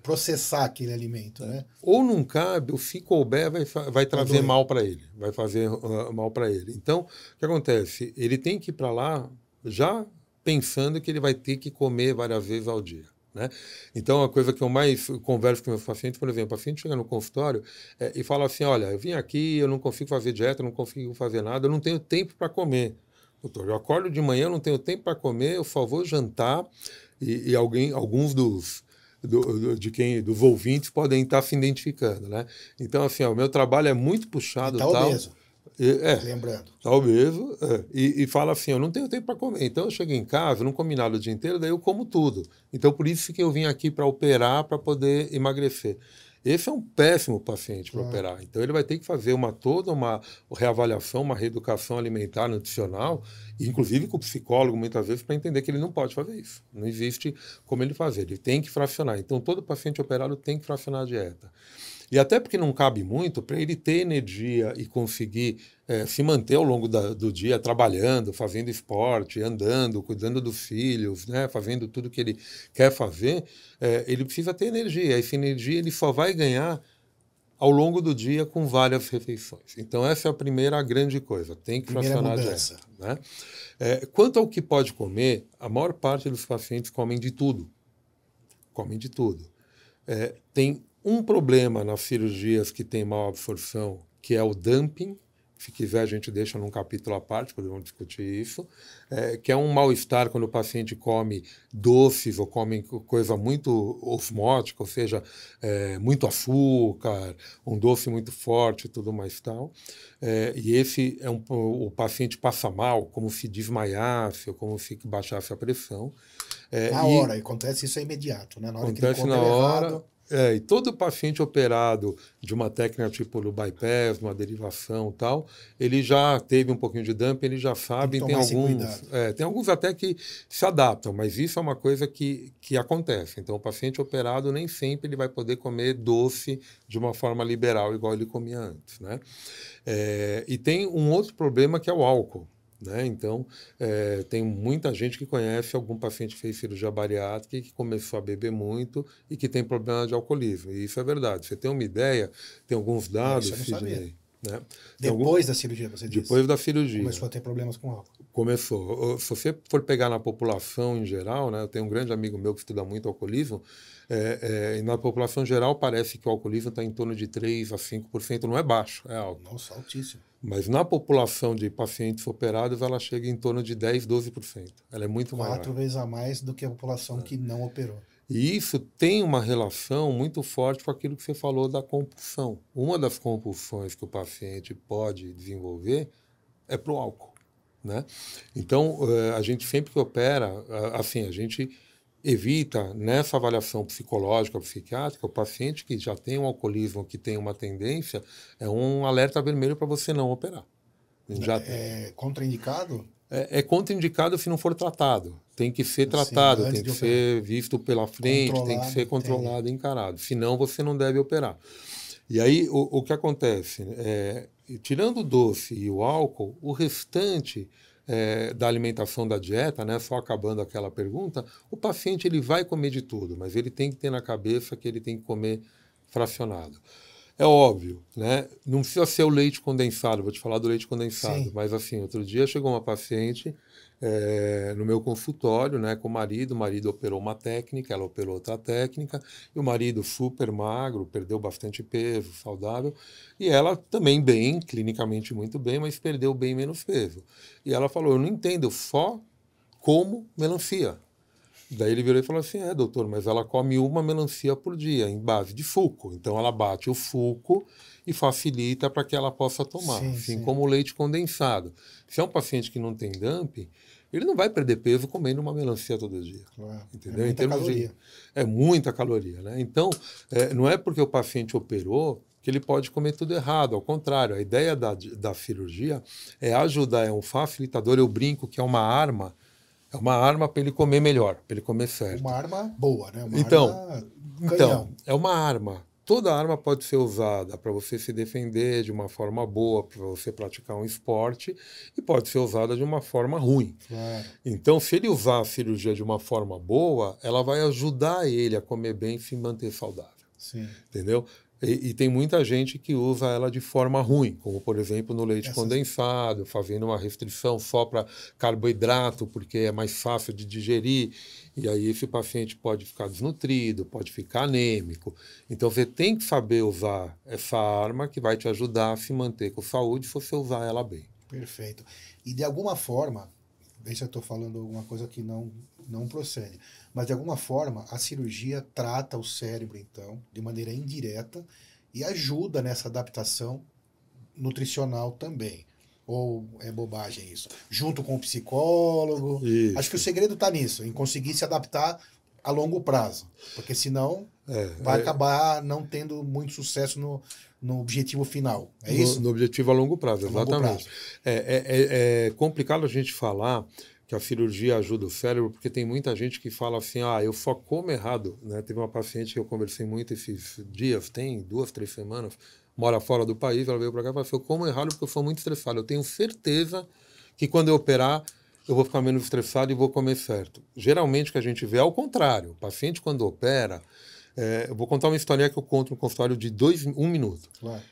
processar aquele alimento, né? Ou não cabe, ou se couber, vai trazer mal para ele, vai fazer mal para ele. Então, o que acontece? Ele tem que ir para lá já pensando que ele vai ter que comer várias vezes ao dia. Né? Então, a coisa que eu mais converso com meus pacientes, por exemplo, o paciente chega no consultório e fala assim, olha, eu vim aqui, eu não consigo fazer dieta, não consigo fazer nada, eu não tenho tempo para comer. Doutor, eu acordo de manhã, não tenho tempo para comer, eu só vou jantar e alguns dos ouvintes podem estar se identificando, né? Então, assim, o meu trabalho é muito puxado. Está obeso. Lembrando. Está obeso. E fala assim, eu não tenho tempo para comer. Então, eu chego em casa, não comi nada o dia inteiro, daí eu como tudo. Então, por isso que eu vim aqui para operar, para poder emagrecer. Esse é um péssimo paciente para operar. Então, ele vai ter que fazer toda uma reavaliação, uma reeducação alimentar, nutricional, inclusive com o psicólogo, muitas vezes, para entender que ele não pode fazer isso. Não existe como ele fazer. Ele tem que fracionar. Então, todo paciente operado tem que fracionar a dieta. E até porque não cabe muito, para ele ter energia e conseguir se manter ao longo do dia trabalhando, fazendo esporte, andando, cuidando dos filhos, né, fazendo tudo que ele quer fazer, ele precisa ter energia. Essa energia ele só vai ganhar ao longo do dia com várias refeições. Então, essa é a primeira grande coisa. Tem que fracionar a dieta. Né? Quanto ao que pode comer, a maior parte dos pacientes comem de tudo. Comem de tudo. Tem um problema nas cirurgias que tem mal absorção, que é o dumping. Se quiser, a gente deixa num capítulo à parte, podemos discutir isso, que é um mal-estar quando o paciente come doces ou come coisa muito osmótica, ou seja, muito açúcar, um doce muito forte e tudo mais tal. E esse o paciente passa mal, como se desmaiasse ou como se baixasse a pressão. Na hora, acontece isso imediato, né? Na hora acontece que ele come na hora. Errado. E todo paciente operado de uma técnica tipo do bypass, uma derivação e tal, ele já teve um pouquinho de dumping, ele já sabe, tem alguns até que se adaptam, mas isso é uma coisa que acontece. Então, o paciente operado nem sempre ele vai poder comer doce de uma forma liberal, igual ele comia antes. Né? E tem um outro problema que é o álcool. Né? Então, tem muita gente que conhece algum paciente que fez cirurgia bariátrica e que começou a beber muito e que tem problema de alcoolismo. E isso é verdade. Você tem uma ideia, tem alguns dados, Sidney. Né? Depois da cirurgia, você disse? Depois da cirurgia. Começou a ter problemas com álcool. Começou. Se você for pegar na população em geral, né? Eu tenho um grande amigo meu que estuda muito alcoolismo, e na população geral parece que o alcoolismo está em torno de 3% a 5%, não é baixo, é alto. Nossa, altíssimo. Mas na população de pacientes operados, ela chega em torno de 10%, 12%. Ela é muito maior. 4 vezes a mais do que a população que não operou. E isso tem uma relação muito forte com aquilo que você falou da compulsão. Uma das compulsões que o paciente pode desenvolver é para o álcool. né? Então, a gente sempre que opera, assim, a gente evita, nessa avaliação psicológica, psiquiátrica, o paciente que já tem um alcoolismo, que tem uma tendência, é um alerta vermelho para você não operar. É contraindicado? É contraindicado se não for tratado. Tem que ser tratado, tem que ser visto pela frente, tem que ser controlado e encarado. Senão, você não deve operar. E aí, o que acontece? Tirando o doce e o álcool, o restante da alimentação, da dieta, né, só acabando aquela pergunta, o paciente ele vai comer de tudo, mas ele tem que ter na cabeça que ele tem que comer fracionado. É óbvio, né? Não precisa ser o leite condensado, vou te falar do leite condensado. Sim. Mas assim, outro dia chegou uma paciente no meu consultório, né, com o marido operou uma técnica, ela operou outra técnica, e o marido super magro, perdeu bastante peso, saudável, e ela também bem, clinicamente muito bem, mas perdeu bem menos peso. E ela falou, eu não entendo, eu só como melancia. Daí ele virou e falou assim, doutor, mas ela come uma melancia por dia, em base de suco. Então ela bate o suco e facilita para que ela possa tomar. Sim, assim sim. Como o leite condensado. Se é um paciente que não tem dumping, ele não vai perder peso comendo uma melancia todo dia. Claro. Entendeu? É muita caloria. É muita caloria, né? Então, não é porque o paciente operou que ele pode comer tudo errado. Ao contrário, a ideia da cirurgia é ajudar, é um facilitador. Eu brinco que é uma arma. É uma arma para ele comer melhor, para ele comer certo. Uma arma boa, né? Uma arma canhão. É uma arma. Toda arma pode ser usada para você se defender de uma forma boa, para você praticar um esporte, e pode ser usada de uma forma ruim. Claro. Então, se ele usar a cirurgia de uma forma boa, ela vai ajudar ele a comer bem e se manter saudável. Sim. Entendeu? E tem muita gente que usa ela de forma ruim, como, por exemplo, no leite condensado, fazendo uma restrição só para carboidrato, porque é mais fácil de digerir, e aí esse paciente pode ficar desnutrido, pode ficar anêmico. Então, você tem que saber usar essa arma que vai te ajudar a se manter com saúde se você usar ela bem. Perfeito. E de alguma forma, vê se eu estou falando alguma coisa que não procede, mas de alguma forma a cirurgia trata o cérebro, então, de maneira indireta e ajuda nessa adaptação nutricional também. Ou é bobagem isso? Junto com o psicólogo. Isso. Acho que o segredo está nisso, em conseguir se adaptar a longo prazo, porque senão vai acabar não tendo muito sucesso no objetivo final. É isso? No objetivo a longo prazo, exatamente. Longo prazo. É complicado a gente falar que a cirurgia ajuda o cérebro, porque tem muita gente que fala assim, eu só como errado. Né? Teve uma paciente que eu conversei muito esses dias, tem 2, 3 semanas, mora fora do país, ela veio para cá e falou assim, eu como errado porque eu sou muito estressado. Eu tenho certeza que quando eu operar, eu vou ficar menos estressado e vou comer certo. Geralmente o que a gente vê é ao contrário. O paciente, quando opera, eu vou contar uma historinha que eu conto no consultório de 1 minuto. Claro.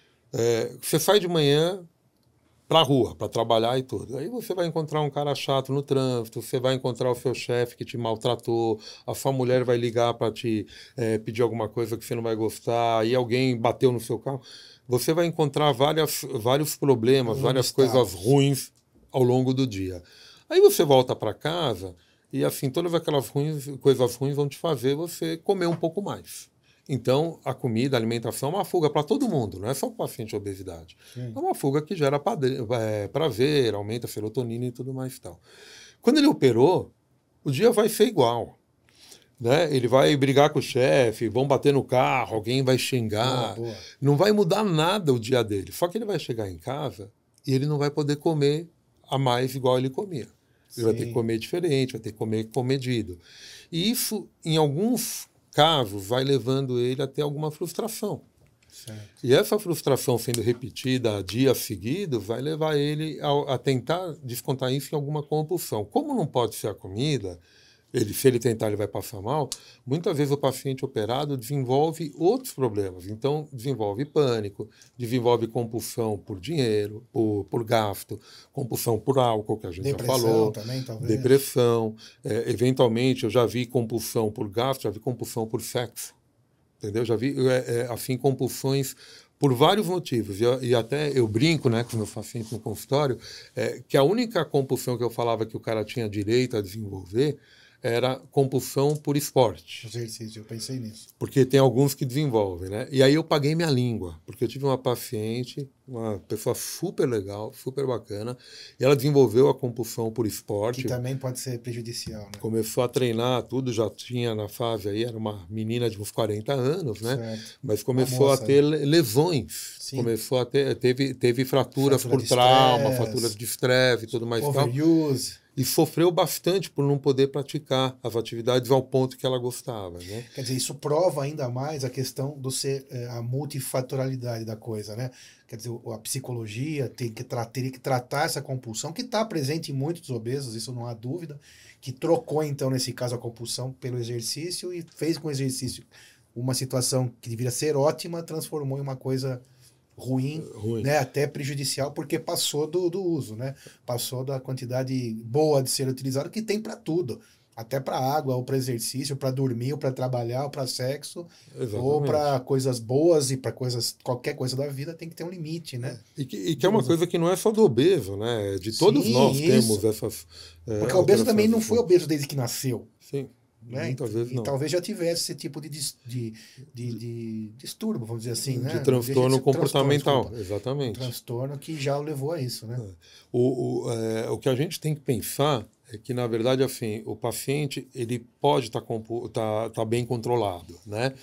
Você sai de manhã para a rua, para trabalhar e tudo. Aí você vai encontrar um cara chato no trânsito, você vai encontrar o seu chefe que te maltratou, a sua mulher vai ligar para te pedir alguma coisa que você não vai gostar, aí alguém bateu no seu carro. Você vai encontrar vários problemas, várias coisas ruins ao longo do dia. Aí você volta para casa e, assim, todas aquelas coisas ruins vão te fazer você comer um pouco mais. Então, a comida, a alimentação é uma fuga para todo mundo, não é só para o paciente de obesidade. Sim. É uma fuga que gera prazer, aumenta a serotonina e tudo mais e tal. Quando ele operou, o dia vai ser igual. Né? Ele vai brigar com o chefe, vão bater no carro, alguém vai xingar. Boa. Não vai mudar nada o dia dele. Só que ele vai chegar em casa e ele não vai poder comer a mais igual ele comia. Ele vai ter que comer diferente, vai ter que comer comedido. E isso, em alguns casos, vai levando ele a ter alguma frustração. Certo. E essa frustração sendo repetida dias seguidos vai levar ele a tentar descontar isso em alguma compulsão. Como não pode ser a comida, se ele tentar, ele vai passar mal. Muitas vezes o paciente operado desenvolve outros problemas. Então, desenvolve pânico, desenvolve compulsão por dinheiro, por gasto, compulsão por álcool, que a gente já falou. Também, talvez. Depressão. Eventualmente, eu já vi compulsão por gasto, já vi compulsão por sexo. Entendeu? Já vi, assim, compulsões por vários motivos. E até eu brinco, né, com os meus pacientes no consultório, que a única compulsão que eu falava que o cara tinha direito a desenvolver era compulsão por esporte. Exercício, eu pensei nisso. Porque tem alguns que desenvolvem, né? E aí eu paguei minha língua, porque eu tive uma paciente, uma pessoa super legal, super bacana, e ela desenvolveu a compulsão por esporte. Que também pode ser prejudicial, né? Começou a treinar, tudo já tinha na fase aí, era uma menina de uns 40 anos, né? Certo. Mas começou a ter lesões. Sim. Começou a ter, teve fraturas por trauma, fraturas de estresse e tudo mais. Overuse. E sofreu bastante por não poder praticar as atividades ao ponto que ela gostava, né? Quer dizer, isso prova ainda mais a questão do ser a multifatorialidade da coisa, né? Quer dizer, a psicologia teria que tratar essa compulsão, que está presente em muitos obesos, isso não há dúvida, que trocou, então, nesse caso, a compulsão pelo exercício e fez com o exercício uma situação que deveria ser ótima, transformou em uma coisa ruim, né? Até prejudicial, porque passou do uso, né? Passou da quantidade boa de ser utilizado, que tem para tudo. Até para água, ou para exercício, para dormir, ou para trabalhar, ou para sexo, ou para coisas boas e para qualquer coisa da vida tem que ter um limite, né? E que é uma coisa que não é só do obeso, né? De todos nós temos essas. Porque o obeso também não foi obeso desde que nasceu. Sim. Né? Muitas vezes não. E talvez já tivesse esse tipo de distúrbio, vamos dizer assim, né? De transtorno comportamental, exatamente. Um transtorno que já o levou a isso, né? O que a gente tem que pensar é que, na verdade, assim, o paciente ele pode tá bem controlado, né?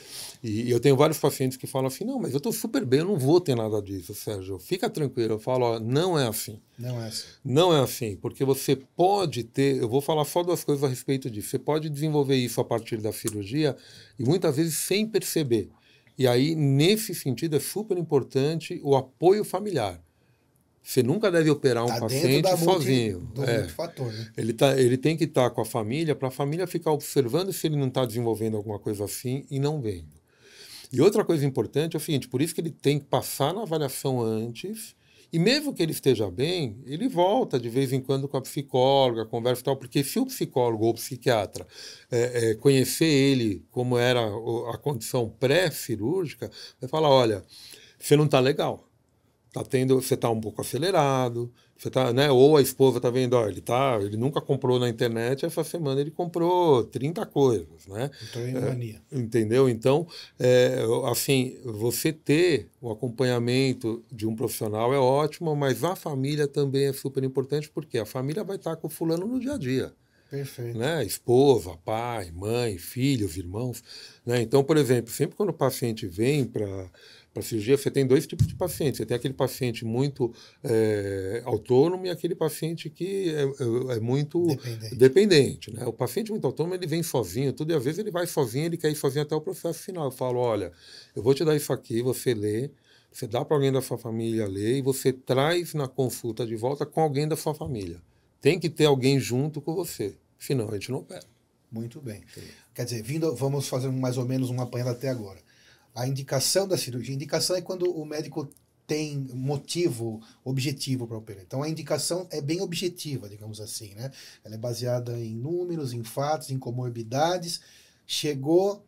E eu tenho vários pacientes que falam assim, não, mas eu estou super bem, eu não vou ter nada disso, Sérgio. Fica tranquilo. Eu falo, ó, não é assim. Não é assim. Não é assim, porque você pode ter, eu vou falar só duas coisas a respeito disso. Você pode desenvolver isso a partir da cirurgia e muitas vezes sem perceber. E aí, nesse sentido, é super importante o apoio familiar. Você nunca deve operar um paciente sozinho. Multifator, né? Ele tem que estar com a família para a família ficar observando se ele não está desenvolvendo alguma coisa assim e não vendo. E outra coisa importante é o seguinte, por isso que ele tem que passar na avaliação antes, e mesmo que ele esteja bem, ele volta de vez em quando com a psicóloga, conversa e tal, porque se o psicólogo ou o psiquiatra conhecer ele como era a condição pré-cirúrgica, vai falar, olha, você não está legal. Você está um pouco acelerado, você tá, né? Ou a esposa está vendo, ó, ele nunca comprou na internet, essa semana ele comprou 30 coisas, né? Então é mania. Entendeu? Então, assim, você ter o acompanhamento de um profissional é ótimo, mas a família também é super importante, porque a família vai estar com o fulano no dia a dia. Perfeito. Né? Esposa, pai, mãe, filhos, irmãos. Né? Então, por exemplo, sempre quando o paciente vem para cirurgia, você tem dois tipos de pacientes. Você tem aquele paciente muito autônomo e aquele paciente que é muito dependente. Né? O paciente muito autônomo, ele vem sozinho, tudo, e às vezes ele vai sozinho, ele quer ir sozinho até o processo final. Eu falo, olha, eu vou te dar isso aqui, você lê, você dá para alguém da sua família ler e você traz na consulta de volta com alguém da sua família. Tem que ter alguém junto com você, senão a gente não opera. Muito bem. Quer dizer, vamos fazer mais ou menos um apanhado até agora. A indicação da cirurgia, indicação é quando o médico tem motivo objetivo para operar. Então a indicação é bem objetiva, digamos assim, né? Ela é baseada em números, em fatos, em comorbidades. Chegou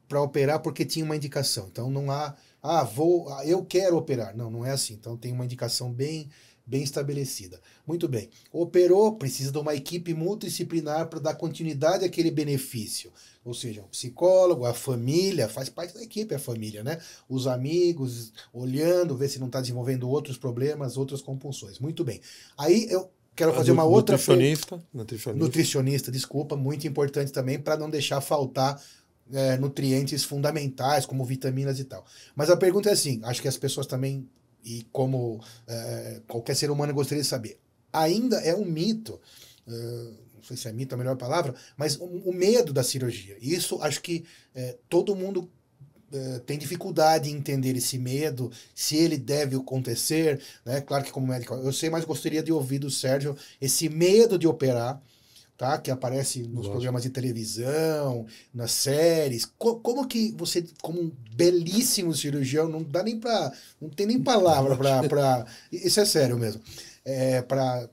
para operar porque tinha uma indicação. Então não há, eu quero operar. Não, não é assim. Então tem uma indicação bem estabelecida. Muito bem. Operou, precisa de uma equipe multidisciplinar para dar continuidade àquele benefício. Ou seja, o psicólogo, a família, faz parte da equipe, a família, né? Os amigos, olhando, ver se não está desenvolvendo outros problemas, outras compulsões. Muito bem. Aí eu quero fazer uma outra... Nutricionista, desculpa, muito importante também, para não deixar faltar nutrientes fundamentais, como vitaminas e tal. Mas a pergunta é assim, acho que as pessoas também, e como qualquer ser humano gostaria de saber, ainda é um mito, não sei se é mito a melhor palavra, mas o medo da cirurgia. Isso acho que todo mundo tem dificuldade em entender esse medo, se ele deve acontecer, né? Claro que como médico eu sei, mas gostaria de ouvir do Sérgio esse medo de operar, tá? Que aparece nos programas de televisão, nas séries. Como que você, como um belíssimo cirurgião, não tem nem palavra para isso é sério mesmo, para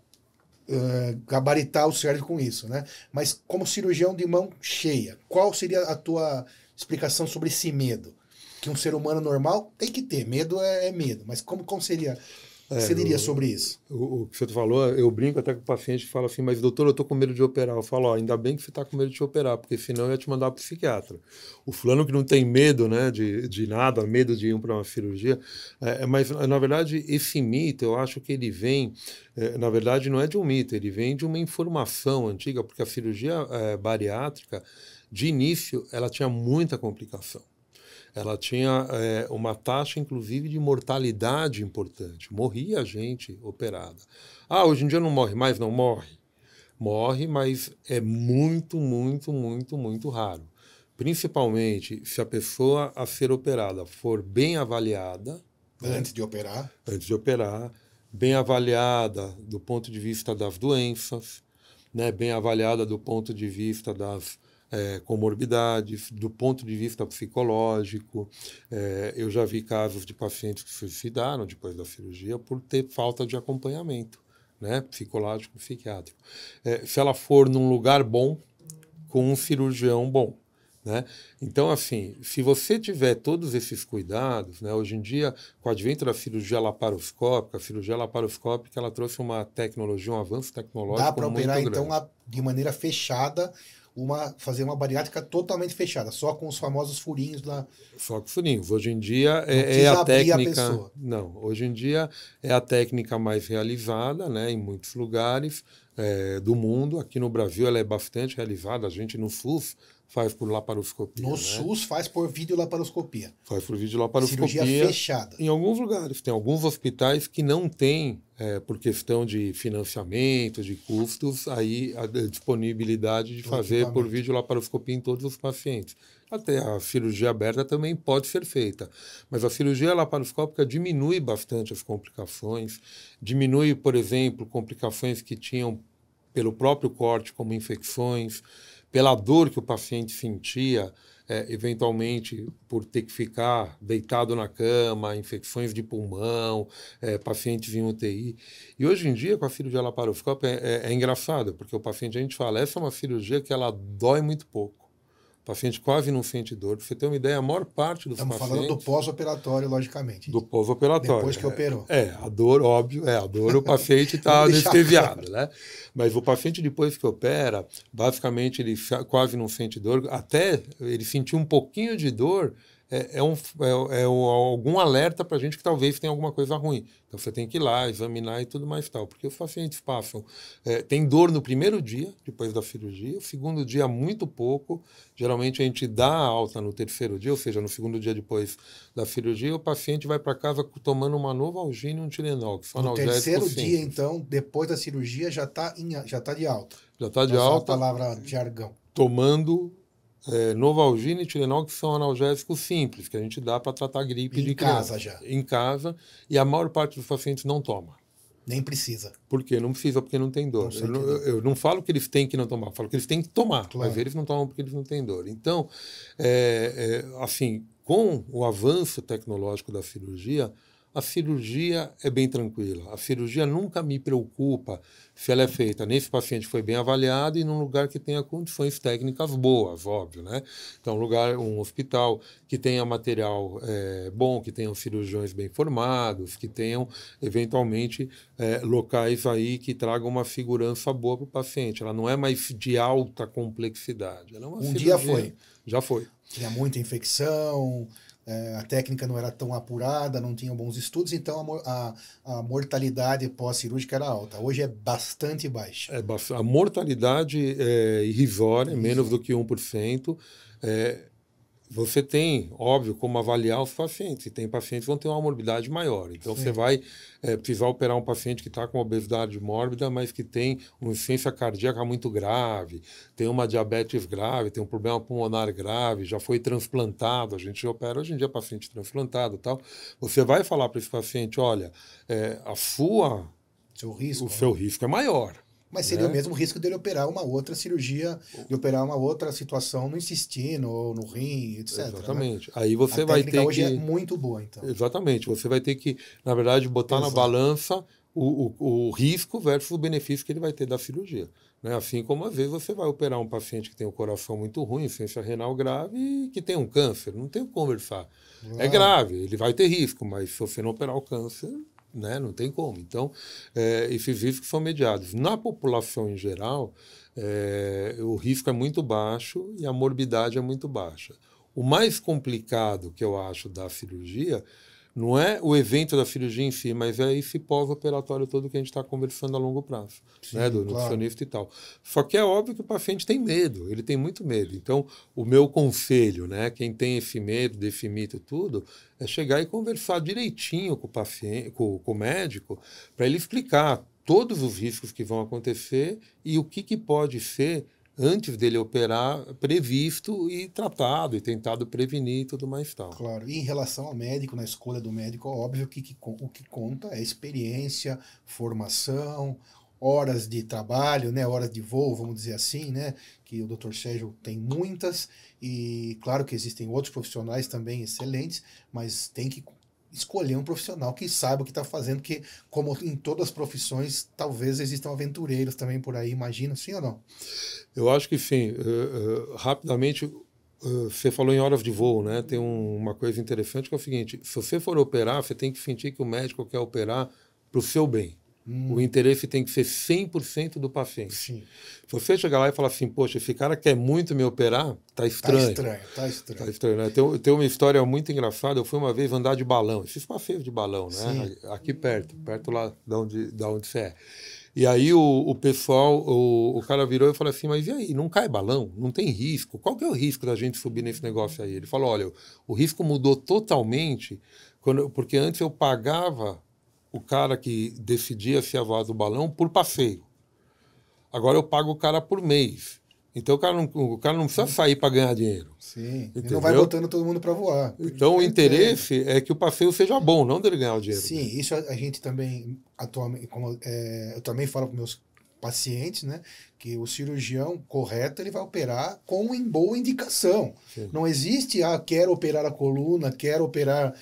gabaritar o Sérgio com isso, né? Mas como cirurgião de mão cheia, qual seria a tua explicação sobre esse medo? Que um ser humano normal tem que ter. Medo é medo, mas como seria? O que você diria sobre isso? O que você falou, eu brinco até com o paciente e falo assim, mas doutor, eu estou com medo de operar. Eu falo, ainda bem que você está com medo de operar, porque senão eu ia te mandar para o psiquiatra. O fulano que não tem medo, né, de nada, medo de ir para uma cirurgia. Mas, na verdade, esse mito, eu acho que ele vem, na verdade, não é de um mito, ele vem de uma informação antiga, porque a cirurgia bariátrica, de início, ela tinha muita complicação. Ela tinha uma taxa, inclusive, de mortalidade importante. Morria gente operada. Hoje em dia não morre mais? Não morre. Morre, mas é muito, muito, muito, muito raro. Principalmente se a pessoa a ser operada for bem avaliada. Antes de operar. Antes de operar. Bem avaliada do ponto de vista das doenças, né? Bem avaliada do ponto de vista das comorbidades, do ponto de vista psicológico. Eu já vi casos de pacientes que se suicidaram depois da cirurgia por ter falta de acompanhamento, né, psicológico, psiquiátrico. Se ela for num lugar bom, com um cirurgião bom. Né? Então, assim, se você tiver todos esses cuidados, né, hoje em dia, com o advento da cirurgia laparoscópica, ela trouxe uma tecnologia, um avanço tecnológico muito grande. Dá para operar, então, de maneira fechada, fazer uma bariátrica totalmente fechada, só com os famosos furinhos lá. Só com furinhos. Hoje em dia é a técnica. Não, hoje em dia é a técnica mais realizada, né, em muitos lugares do mundo. Aqui no Brasil ela é bastante realizada. A gente no SUS faz por laparoscopia. No SUS faz por videolaparoscopia. Faz por videolaparoscopia. Cirurgia fechada. Em alguns lugares. Tem alguns hospitais que não têm, por questão de financiamento, de custos, aí a disponibilidade de fazer por videolaparoscopia em todos os pacientes. Até a cirurgia aberta também pode ser feita. Mas a cirurgia laparoscópica diminui bastante as complicações, diminui, por exemplo, complicações que tinham pelo próprio corte, como infecções, pela dor que o paciente sentia, eventualmente por ter que ficar deitado na cama, infecções de pulmão, pacientes em UTI. E hoje em dia, com a cirurgia laparoscópica, é engraçado, porque o paciente, a gente fala, essa é uma cirurgia que ela dói muito pouco. O paciente quase não sente dor. Para você ter uma ideia, a maior parte dos pacientes... Estamos falando do pós-operatório, logicamente. Do pós-operatório. Depois que operou. A dor, óbvio, a dor o paciente está anestesiado, né? Mas o paciente, depois que opera, basicamente ele quase não sente dor. Até ele sentir um pouquinho de dor, algum alerta para a gente que talvez tenha alguma coisa ruim. Então você tem que ir lá, examinar e tudo mais tal. Porque os pacientes passam... tem dor no primeiro dia, depois da cirurgia. O segundo dia, muito pouco. Geralmente a gente dá a alta no terceiro dia, ou seja, no segundo dia depois da cirurgia, o paciente vai para casa tomando uma Novalgina e um Tilenol. Que são no terceiro dia, então, depois da cirurgia, já tá de alta. Já está de alta. A palavra de jargão. Tomando... Novalgina e Tilenol, que são analgésicos simples, que a gente dá para tratar gripe de criança. Em casa já. Em casa, e a maior parte dos pacientes não toma. Nem precisa. Por quê? Não precisa porque não tem dor. Eu não falo que eles têm que não tomar, eu falo que eles têm que tomar, claro. Mas eles não tomam porque eles não têm dor. Então, assim, com o avanço tecnológico da cirurgia, a cirurgia é bem tranquila. A cirurgia nunca me preocupa se ela é feita nesse paciente que foi bem avaliado e num lugar que tenha condições técnicas boas, óbvio, né? Então, um hospital que tenha material bom, que tenham cirurgiões bem formados, que tenham, eventualmente, locais aí que tragam uma segurança boa para o paciente. Ela não é mais de alta complexidade. Ela é uma cirurgia... dia foi. Já foi. Tinha muita infecção... a técnica não era tão apurada, não tinha bons estudos, então a mortalidade pós-cirúrgica era alta. Hoje é bastante baixa. A mortalidade é irrisória, menos do que 1%. Você tem, óbvio, como avaliar os pacientes. E tem pacientes que vão ter uma morbidade maior. Então, Sim. Você vai precisar operar um paciente que está com obesidade mórbida, mas que tem uma insuficiência cardíaca muito grave, tem uma diabetes grave, tem um problema pulmonar grave, já foi transplantado. A gente opera hoje em dia paciente transplantado e tal. Você vai falar para esse paciente, olha, o seu risco é maior. Mas seria o mesmo risco dele operar uma outra cirurgia, de operar uma outra situação no intestino ou no rim, etc. Exatamente. Né? Aí você vai ter hoje é muito boa, então. Exatamente. Você vai ter que, na verdade, botar na balança o risco versus o benefício que ele vai ter da cirurgia. Né? Assim como, às vezes, você vai operar um paciente que tem um coração muito ruim, insuficiência renal grave e que tem um câncer. Não tem o que conversar. É grave, ele vai ter risco, mas se você não operar o câncer... né? Não tem como. Então, esses riscos são mediados. Na população em geral, o risco é muito baixo e a morbidade é muito baixa. O mais complicado que eu acho da cirurgia não é o evento da cirurgia em si, mas é esse pós-operatório todo que a gente está conversando a longo prazo, sim, né, do nutricionista e tal. Só que é óbvio que o paciente tem medo, ele tem muito medo. Então, o meu conselho, né, quem tem esse medo desse mito tudo, é chegar e conversar direitinho com o paciente, com o médico, para ele explicar todos os riscos que vão acontecer e o que pode ser antes dele operar, previsto e tratado e tentado prevenir e tudo mais tal. Claro, e em relação ao médico, na escolha do médico, óbvio que o que conta é experiência, formação, horas de trabalho, né, horas de voo, vamos dizer assim, né, que o Dr. Sérgio tem muitas, e claro que existem outros profissionais também excelentes, mas tem que escolher um profissional que saiba o que está fazendo, que como em todas as profissões, talvez existam aventureiros também por aí, imagina, sim ou não? Eu acho que sim. Rapidamente, você falou em horas de voo, né? Tem uma coisa interessante que é o seguinte: se você for operar, você tem que sentir que o médico quer operar para o seu bem. O interesse tem que ser 100% do paciente. Sim. Se você chegar lá e falar assim, poxa, esse cara quer muito me operar, tá estranho. Tá estranho. Tá estranho, né? Tem uma história muito engraçada. Eu fui uma vez andar de balão, esses passeios de balão, né? Sim. Aqui perto lá da onde você é. E aí o pessoal, o cara virou e falou assim, mas e aí, não cai balão? Não tem risco? Qual que é o risco da gente subir nesse negócio aí? Ele falou, olha, o risco mudou totalmente, porque antes eu pagava o cara que decidia se ia voar do balão por passeio. Agora eu pago o cara por mês. Então o cara não precisa sair para ganhar dinheiro. Sim, ele não vai botando todo mundo para voar. Então o interesse é que o passeio seja bom, não dele ganhar o dinheiro. Sim, isso a gente também, atualmente, eu também falo para meus pacientes, né, que o cirurgião correto ele vai operar com em boa indicação. Sim. Não existe, quero operar a coluna, quero operar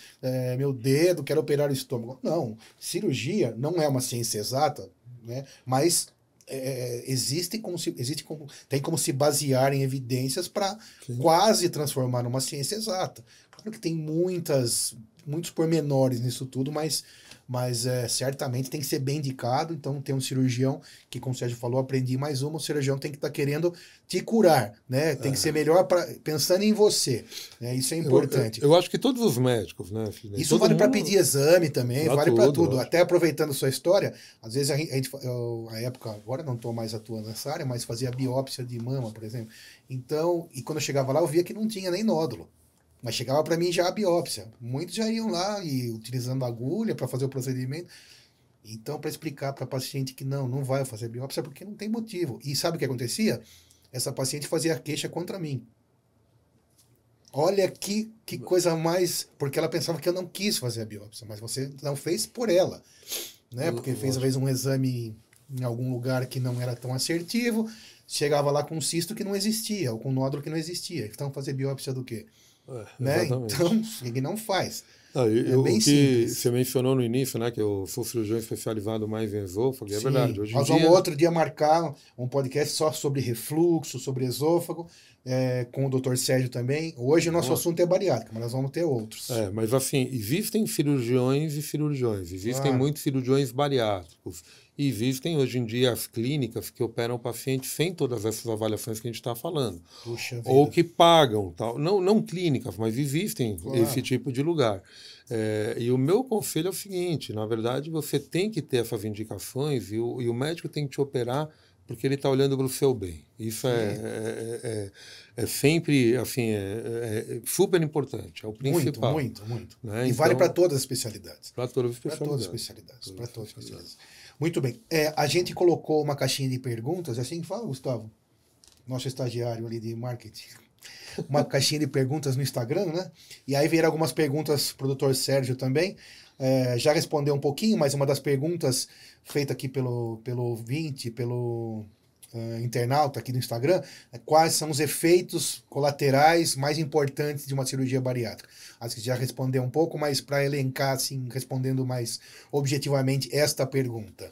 meu dedo, quero operar o estômago. Não, cirurgia não é uma ciência exata, né, mas tem como se basear em evidências para quase transformar numa ciência exata. Claro que tem muitos pormenores nisso tudo, mas certamente tem que ser bem indicado. Então tem um cirurgião que, como o Sérgio falou, aprendi mais uma, o cirurgião tem que estar querendo te curar, né? Tem que ser melhor pensando em você, né? Isso é importante. Eu acho que todos os médicos, né? Isso vale para pedir exame também, vale para tudo. Até aproveitando sua história, às vezes a época, agora não estou mais atuando nessa área, mas fazia biópsia de mama, por exemplo. Então, e quando eu chegava lá, eu via que não tinha nem nódulo. Mas chegava para mim já a biópsia. Muitos já iam lá e utilizando agulha para fazer o procedimento. Então, para explicar para a paciente que não vai fazer biópsia porque não tem motivo. E sabe o que acontecia? Essa paciente fazia queixa contra mim. Olha que coisa mais... Porque ela pensava que eu não quis fazer a biópsia, mas você não fez por ela. Né? Porque fez, às vezes, um exame em algum lugar que não era tão assertivo, chegava lá com um cisto que não existia, ou com um nódulo que não existia. Então, fazer biópsia do quê? Né? Então, ele não faz. É bem simples. Você mencionou no início, né, que eu sou cirurgião especializado mais em esôfago, é verdade. Hoje nós vamos outro dia marcar um podcast só sobre refluxo, sobre esôfago, com o Dr. Sérgio também. Hoje o nosso assunto é bariátrica, mas nós vamos ter outros. Mas assim, existem cirurgiões e cirurgiões, existem muitos cirurgiões bariátricos. E existem hoje em dia as clínicas que operam o paciente sem todas essas avaliações que a gente está falando. Puxa vida. Ou que pagam, tal. Não clínicas, mas existem esse tipo de lugar. E o meu conselho é o seguinte, na verdade você tem que ter essas indicações e o médico tem que te operar porque ele está olhando para o seu bem. Isso é sempre, assim, super importante, é o principal. Muito. Né? E vale para todas as especialidades. Para todas as especialidades. Muito bem. A gente colocou uma caixinha de perguntas, assim que fala, Gustavo? Nosso estagiário ali de marketing. Uma caixinha de perguntas no Instagram, né? E aí vieram algumas perguntas para o Dr. Sérgio também. Já respondeu um pouquinho, mas uma das perguntas feita aqui pelo ouvinte, pelo internauta aqui no Instagram, quais são os efeitos colaterais mais importantes de uma cirurgia bariátrica? Acho que já respondeu um pouco, mas para elencar, assim, respondendo mais objetivamente esta pergunta.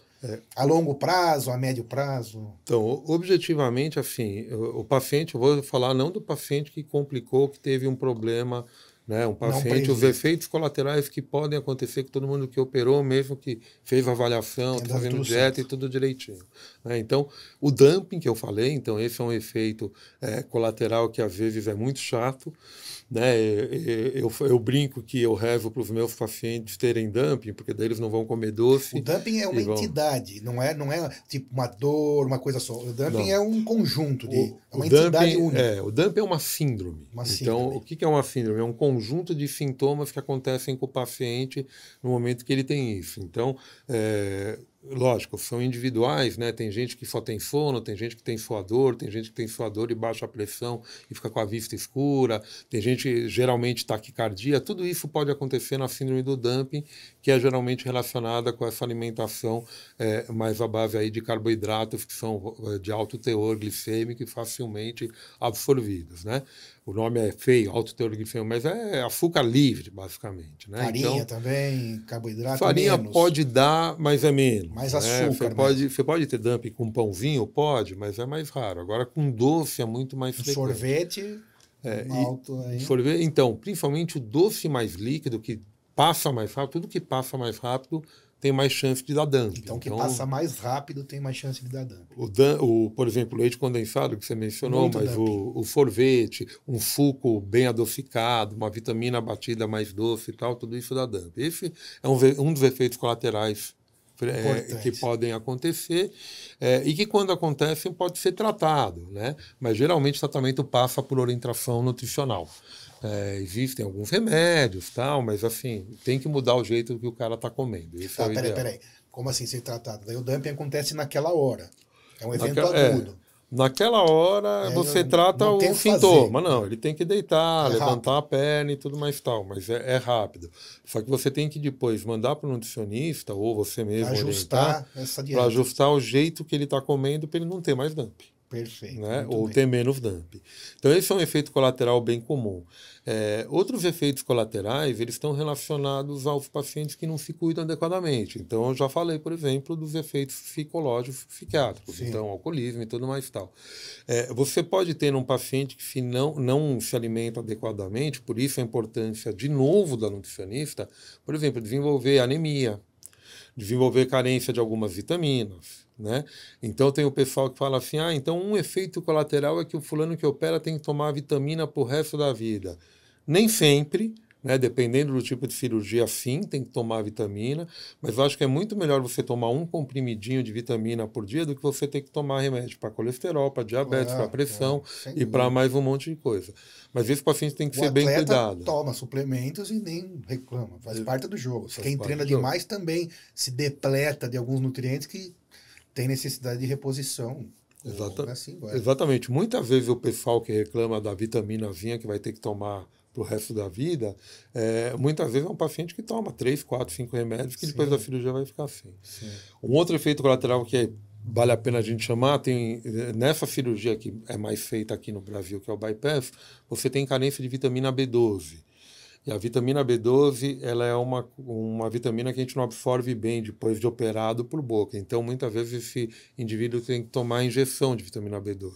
A longo prazo, a médio prazo? Então, objetivamente, assim, o paciente, eu vou falar não do paciente que complicou, que teve um problema né? Um paciente, os efeitos colaterais que podem acontecer com todo mundo que operou, mesmo que fez a avaliação, está fazendo dieta e tudo direitinho. Né? Então, o dumping que eu falei, então esse é um efeito colateral que às vezes é muito chato. Né? Eu brinco que eu rezo para os meus pacientes terem dumping, porque daí eles não vão comer doce. O dumping é uma entidade, não é tipo uma dor, uma coisa só. O dumping é um conjunto, é uma entidade única. O dumping é uma síndrome. Então, o que é uma síndrome? É um conjunto de sintomas que acontecem com o paciente no momento que ele tem isso. Então, lógico, são individuais, né? Tem gente que só tem sono, tem gente que tem suador, tem gente que tem suador e baixa pressão e fica com a vista escura, tem gente geralmente taquicardia. Tudo isso pode acontecer na síndrome do dumping, que é geralmente relacionada com essa alimentação mais à base aí de carboidratos que são de alto teor glicêmico e facilmente absorvidos, né? O nome é feio, alto teor glicêmico, mas é açúcar livre, basicamente. Né? Farinha então, também, carboidrato farinha menos. Pode dar, mas é menos. Mais açúcar. Você pode ter dumping com pãozinho? Pode, mas é mais raro. Agora, com doce é muito mais frequente. Sorvete, alto aí. Sorvete, então, principalmente o doce mais líquido, que passa mais rápido, tudo que passa mais rápido tem mais chance de dar dumping. Então, que passa mais rápido tem mais chance de dar dumping. Por exemplo, o leite condensado, que você mencionou, mas o sorvete, um suco bem adocicado, uma vitamina batida mais doce e tal, tudo isso dá dumping. Esse é um dos efeitos colaterais que podem acontecer e que, quando acontecem, pode ser tratado, né? Mas, geralmente, o tratamento passa por orientação nutricional. Existem alguns remédios, tal, mas assim, tem que mudar o jeito que o cara está comendo. Peraí. Como assim ser tratado? Daí o dumping acontece naquela hora. É um evento agudo. Naquela hora você trata o sintoma. Não, ele tem que deitar, levantar a perna e tudo mais tal, mas é rápido. Só que você tem que depois mandar para o nutricionista ou você mesmo ajustar essa dieta. Para ajustar o jeito que ele está comendo para ele não ter mais dumping. Perfeito. Né? Ou ter menos dumping. Então, esse é um efeito colateral bem comum. Outros efeitos colaterais, eles estão relacionados aos pacientes que não se cuidam adequadamente. Então, eu já falei, por exemplo, dos efeitos psicológicos psiquiátricos. Sim. Então, alcoolismo e tudo mais tal. Você pode ter um paciente que não se alimenta adequadamente, por isso a importância, de novo, da nutricionista, por exemplo, desenvolver anemia, desenvolver carência de algumas vitaminas. Né? Então tem o pessoal que fala assim, então um efeito colateral é que o fulano que opera tem que tomar vitamina pro resto da vida. Nem sempre, né? Dependendo do tipo de cirurgia, sim, tem que tomar vitamina, mas eu acho que é muito melhor você tomar um comprimidinho de vitamina por dia do que você ter que tomar remédio para colesterol, para diabetes, para pressão e para mais um monte de coisa. Mas esse paciente tem que ser bem cuidado. Toma suplementos e nem reclama, faz parte do jogo. Quem treina demais também se depleta de alguns nutrientes que tem necessidade de reposição. Exatamente. Muitas vezes o pessoal que reclama da vitaminazinha que vai ter que tomar para o resto da vida, muitas vezes é um paciente que toma 3, 4, 5 remédios que depois da cirurgia vai ficar assim. Sim. Um outro efeito colateral que vale a pena a gente chamar, nessa cirurgia que é mais feita aqui no Brasil, que é o bypass, você tem carência de vitamina B12. E a vitamina B12, ela é uma vitamina que a gente não absorve bem depois de operado por boca. Então, muitas vezes, esse indivíduo tem que tomar injeção de vitamina B12.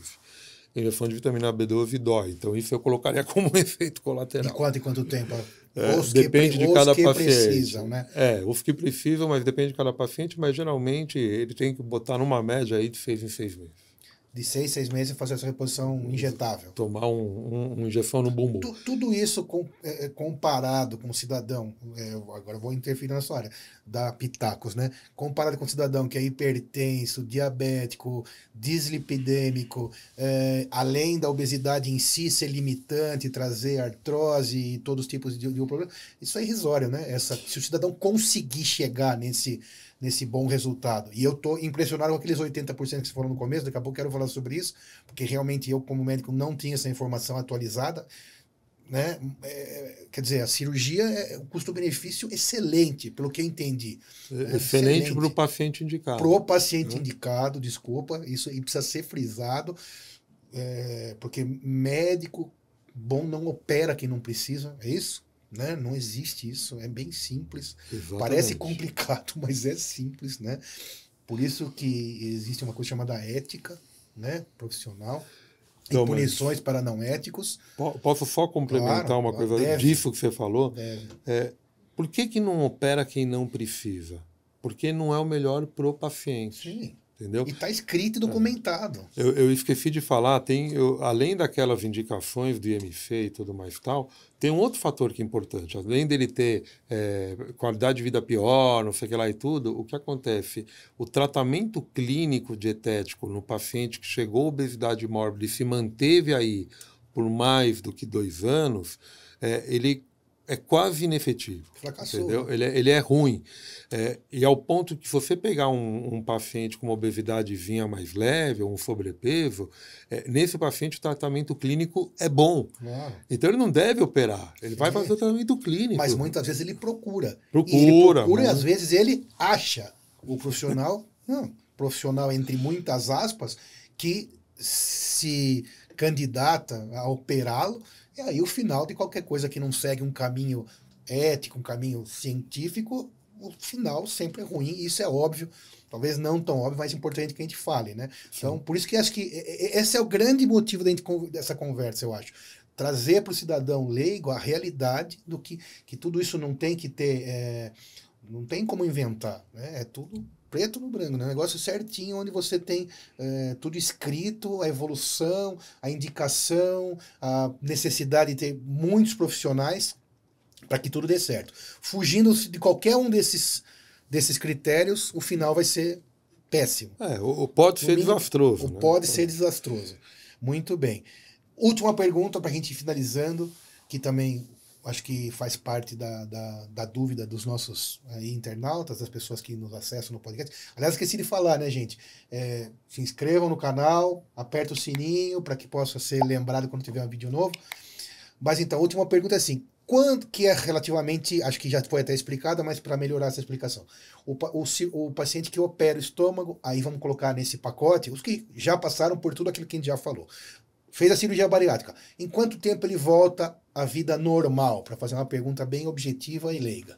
A injeção de vitamina B12 dói. Então, isso eu colocaria como um efeito colateral. De quanto tempo? Depende de cada paciente. Precisam, né? Os que precisam, mas depende de cada paciente. Mas, geralmente, ele tem que botar numa média aí de 6 em 6 meses. De 6 meses fazer essa reposição injetável. Tomar uma injeção no bumbum. Tudo isso comparado com o cidadão, agora vou interferir na sua área, da Pitacos, né? Comparado com o cidadão que é hipertenso, diabético, dislipidêmico, além da obesidade em si ser limitante, trazer artrose e todos os tipos de problemas, isso é irrisório, né? Se o cidadão conseguir chegar nesse bom resultado. E eu estou impressionado com aqueles 80% que você falou no começo, daqui a pouco eu quero falar sobre isso, porque realmente eu, como médico, não tinha essa informação atualizada. Né? Quer dizer, a cirurgia é um custo-benefício excelente, pelo que eu entendi. Excelente para o paciente indicado. Para o paciente indicado, desculpa, isso precisa ser frisado, porque médico bom não opera quem não precisa, é isso? Né? Não existe isso, é bem simples. Exatamente. Parece complicado, mas é simples, né? Por isso que existe uma coisa chamada ética, né, profissional. e punições para não éticos. Posso só complementar uma coisa disso que você falou? Por que não opera quem não precisa? Porque não é o melhor pro paciente. Sim. Entendeu? E está escrito e documentado. Eu esqueci de falar, além daquelas indicações do IMC e tudo mais tal, tem um outro fator que é importante. Além dele ter qualidade de vida pior, não sei o que lá e tudo, o que acontece? O tratamento clínico dietético no paciente que chegou à obesidade mórbida e se manteve aí por mais do que 2 anos, ele é quase inefetivo. Fracassou. Entendeu? Ele é ruim. E ao ponto que se você pegar um paciente com uma obesidadezinha mais leve, ou um sobrepeso, nesse paciente o tratamento clínico é bom. Claro. Então ele não deve operar, ele vai fazer o tratamento clínico. Mas muitas vezes ele procura. E às vezes ele acha o profissional, profissional entre muitas aspas, que se candidata a operá-lo. E aí o final de qualquer coisa que não segue um caminho ético, um caminho científico, o final sempre é ruim, e isso é óbvio, talvez não tão óbvio, mas é importante que a gente fale, né? Então, por isso que acho que esse é o grande motivo dessa conversa, eu acho. Trazer para o cidadão leigo a realidade do que tudo isso não tem que ter, não tem como inventar, né? É tudo preto no branco, né? Um negócio certinho, onde você tem tudo escrito, a evolução, a indicação, a necessidade de ter muitos profissionais para que tudo dê certo. Fugindo de qualquer um desses critérios, o final vai ser péssimo. Pode ser desastroso. Pode ser desastroso. Muito bem. Última pergunta para a gente ir finalizando, que também acho que faz parte da dúvida dos nossos internautas, das pessoas que nos acessam no podcast. Aliás, esqueci de falar, né, gente? Se inscrevam no canal, aperta o sininho para que possa ser lembrado quando tiver um vídeo novo. Mas então, a última pergunta é assim, quanto que é relativamente, acho que já foi até explicada, mas para melhorar essa explicação. O paciente que opera o estômago, aí vamos colocar nesse pacote, os que já passaram por tudo aquilo que a gente já falou. Fez a cirurgia bariátrica. Em quanto tempo ele volta à vida normal? Para fazer uma pergunta bem objetiva e leiga.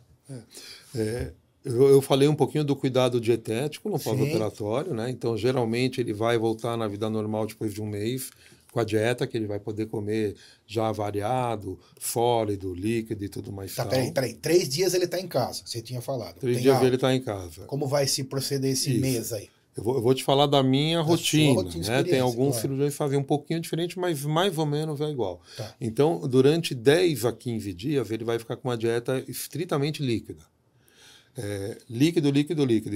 Eu falei um pouquinho do cuidado dietético no pós-operatório, né? Então, geralmente, ele vai voltar na vida normal depois de 1 mês, com a dieta, que ele vai poder comer já variado, sólido, líquido e tudo mais. Peraí. 3 dias ele está em casa, você tinha falado. 3 dias ele está em casa. Como vai se proceder esse mês aí? Eu vou te falar da minha rotina, né? Tem alguns cirurgiões que fazem um pouquinho diferente, mas mais ou menos é igual. Tá. Então, durante 10 a 15 dias, ele vai ficar com uma dieta estritamente líquida. Líquido.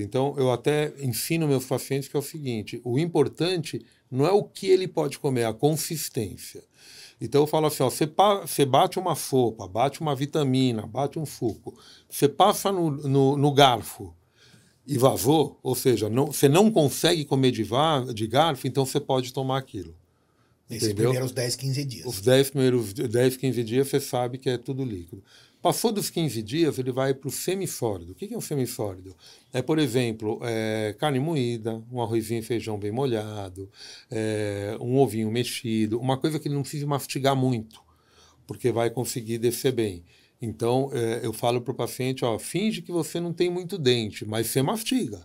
Então, eu até ensino meus pacientes que é o seguinte, o importante não é o que ele pode comer, é a consistência. Então, eu falo assim, você bate uma sopa, bate uma vitamina, bate um suco, você passa no garfo, e vazou, ou seja, você não consegue comer de garfo, então você pode tomar aquilo. Nesses primeiros 10, 15 dias. Os 10, 15 dias você sabe que é tudo líquido. Passou dos 15 dias, ele vai para o semissólido. O que é um semissólido? Por exemplo, carne moída, um arrozinho e feijão bem molhado, um ovinho mexido, uma coisa que ele não precisa mastigar muito, porque vai conseguir descer bem. Então, eu falo para o paciente, finge que você não tem muito dente, mas você mastiga.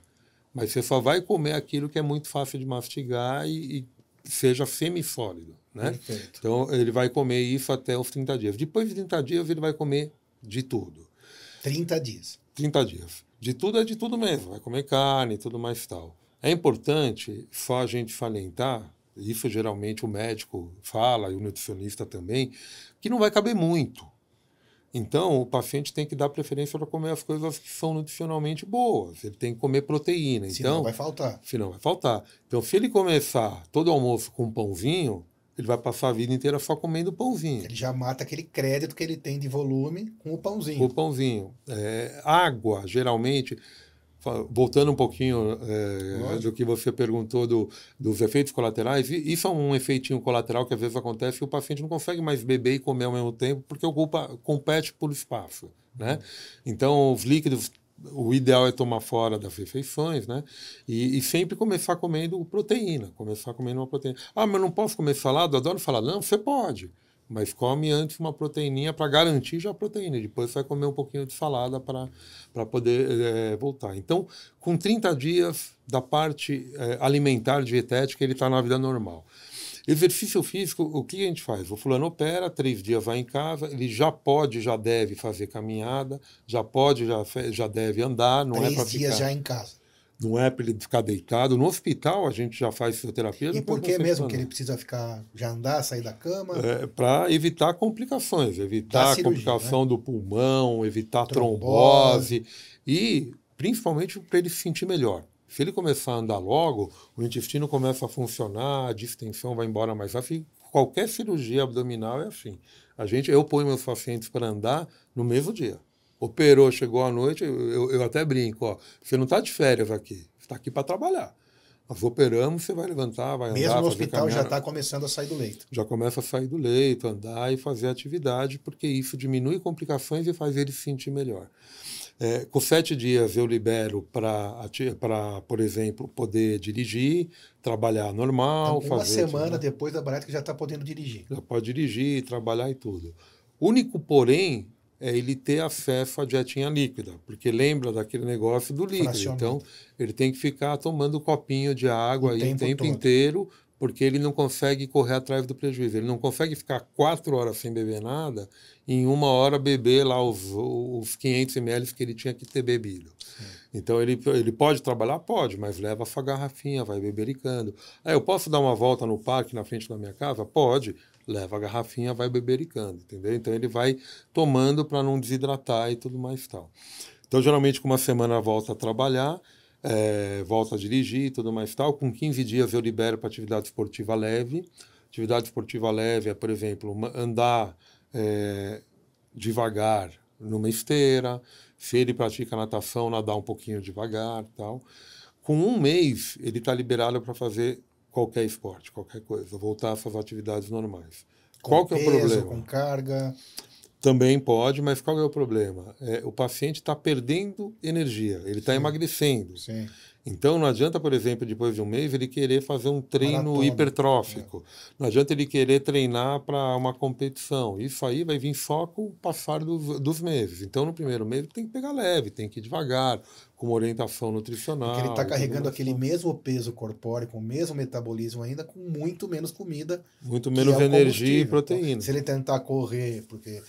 Mas você só vai comer aquilo que é muito fácil de mastigar e seja semissólido, né? Perfeito. Então, ele vai comer isso até os 30 dias. Depois de 30 dias, ele vai comer de tudo. 30 dias. 30 dias. De tudo é de tudo mesmo. Vai comer carne e tudo mais tal. É importante só a gente salientar, isso geralmente o médico fala, e o nutricionista também, que não vai caber muito. Então, o paciente tem que dar preferência para comer as coisas que são nutricionalmente boas. Ele tem que comer proteína. Senão vai faltar. Senão vai faltar. Então, se ele começar todo almoço com um pãozinho, ele vai passar a vida inteira só comendo pãozinho. Ele já mata aquele crédito que ele tem de volume com o pãozinho. O pãozinho. Água, geralmente... Voltando um pouquinho do que você perguntou dos efeitos colaterais, isso é um efeitinho colateral que às vezes acontece que o paciente não consegue mais beber e comer ao mesmo tempo porque compete por espaço, né? Então, os líquidos, o ideal é tomar fora das refeições, né? E sempre começar comendo proteína, começar comendo uma proteína. Mas não posso comer salada? Eu adoro salada. Não, você pode. Mas come antes uma proteininha para garantir já a proteína. E depois vai comer um pouquinho de salada para poder voltar. Então, com 30 dias da parte alimentar dietética, ele está na vida normal. Exercício físico, o que a gente faz? O fulano opera, 3 dias vai em casa, ele já pode, já deve fazer caminhada, já pode, já deve andar, não é para 3 dias ficar... já em casa. Não é para ele ficar deitado. No hospital, a gente já faz fisioterapia. E por que mesmo que ele precisa ficar, já andar, sair da cama? Para evitar complicações, evitar cirurgia, complicação, né? Do pulmão, evitar trombose. E, principalmente, para ele se sentir melhor. Se ele começar a andar logo, o intestino começa a funcionar, a distensão vai embora mais rápido. Qualquer cirurgia abdominal é assim. Eu ponho meus pacientes para andar no mesmo dia. Operou, chegou à noite, eu até brinco, ó, você não está de férias aqui, você está aqui para trabalhar. Nós operamos, você vai levantar, vai andar, mesmo no fazer hospital caminhada. Já está começando a sair do leito. Já começa a sair do leito, andar e fazer atividade, porque isso diminui complicações e faz ele se sentir melhor. Com 7 dias eu libero para, por exemplo, poder dirigir, trabalhar normal. Então, uma semana depois da bariátrica já está podendo dirigir. Já pode dirigir, trabalhar e tudo. Único, porém, é ele ter acesso à dietinha líquida, porque lembra daquele negócio do líquido. Então, ele tem que ficar tomando um copinho de água o tempo inteiro, porque ele não consegue correr atrás do prejuízo. Ele não consegue ficar 4 horas sem beber nada e em 1 hora beber lá os 500 ml que ele tinha que ter bebido. Sim. Então, ele pode trabalhar? Pode, mas leva a sua garrafinha, vai bebericando. Eu posso dar uma volta no parque na frente da minha casa? Pode. Leva a garrafinha, vai bebericando, entendeu? Então, ele vai tomando para não desidratar e tudo mais e tal. Então, geralmente, com uma semana volta a trabalhar, volta a dirigir e tudo mais e tal. Com 15 dias eu libero para atividade esportiva leve. Atividade esportiva leve é, por exemplo, andar devagar numa esteira. Se ele pratica natação, nadar um pouquinho devagar e tal. Com 1 mês, ele está liberado para fazer qualquer esporte, qualquer coisa, voltar às suas atividades normais. Qual que é o problema? Com carga? Também pode, mas qual é o problema? O paciente está perdendo energia, ele está emagrecendo. Sim. Então, não adianta, por exemplo, depois de 1 mês, ele querer fazer um treino hipertrófico. Não adianta ele querer treinar para uma competição. Isso aí vai vir só com o passar dos meses. Então, no primeiro mês, tem que pegar leve, tem que ir devagar, com orientação nutricional. Porque ele está carregando aquele mesmo peso corpóreo, com o mesmo metabolismo ainda, com muito menos comida. Muito menos energia e proteína. Então, se ele tentar correr, porque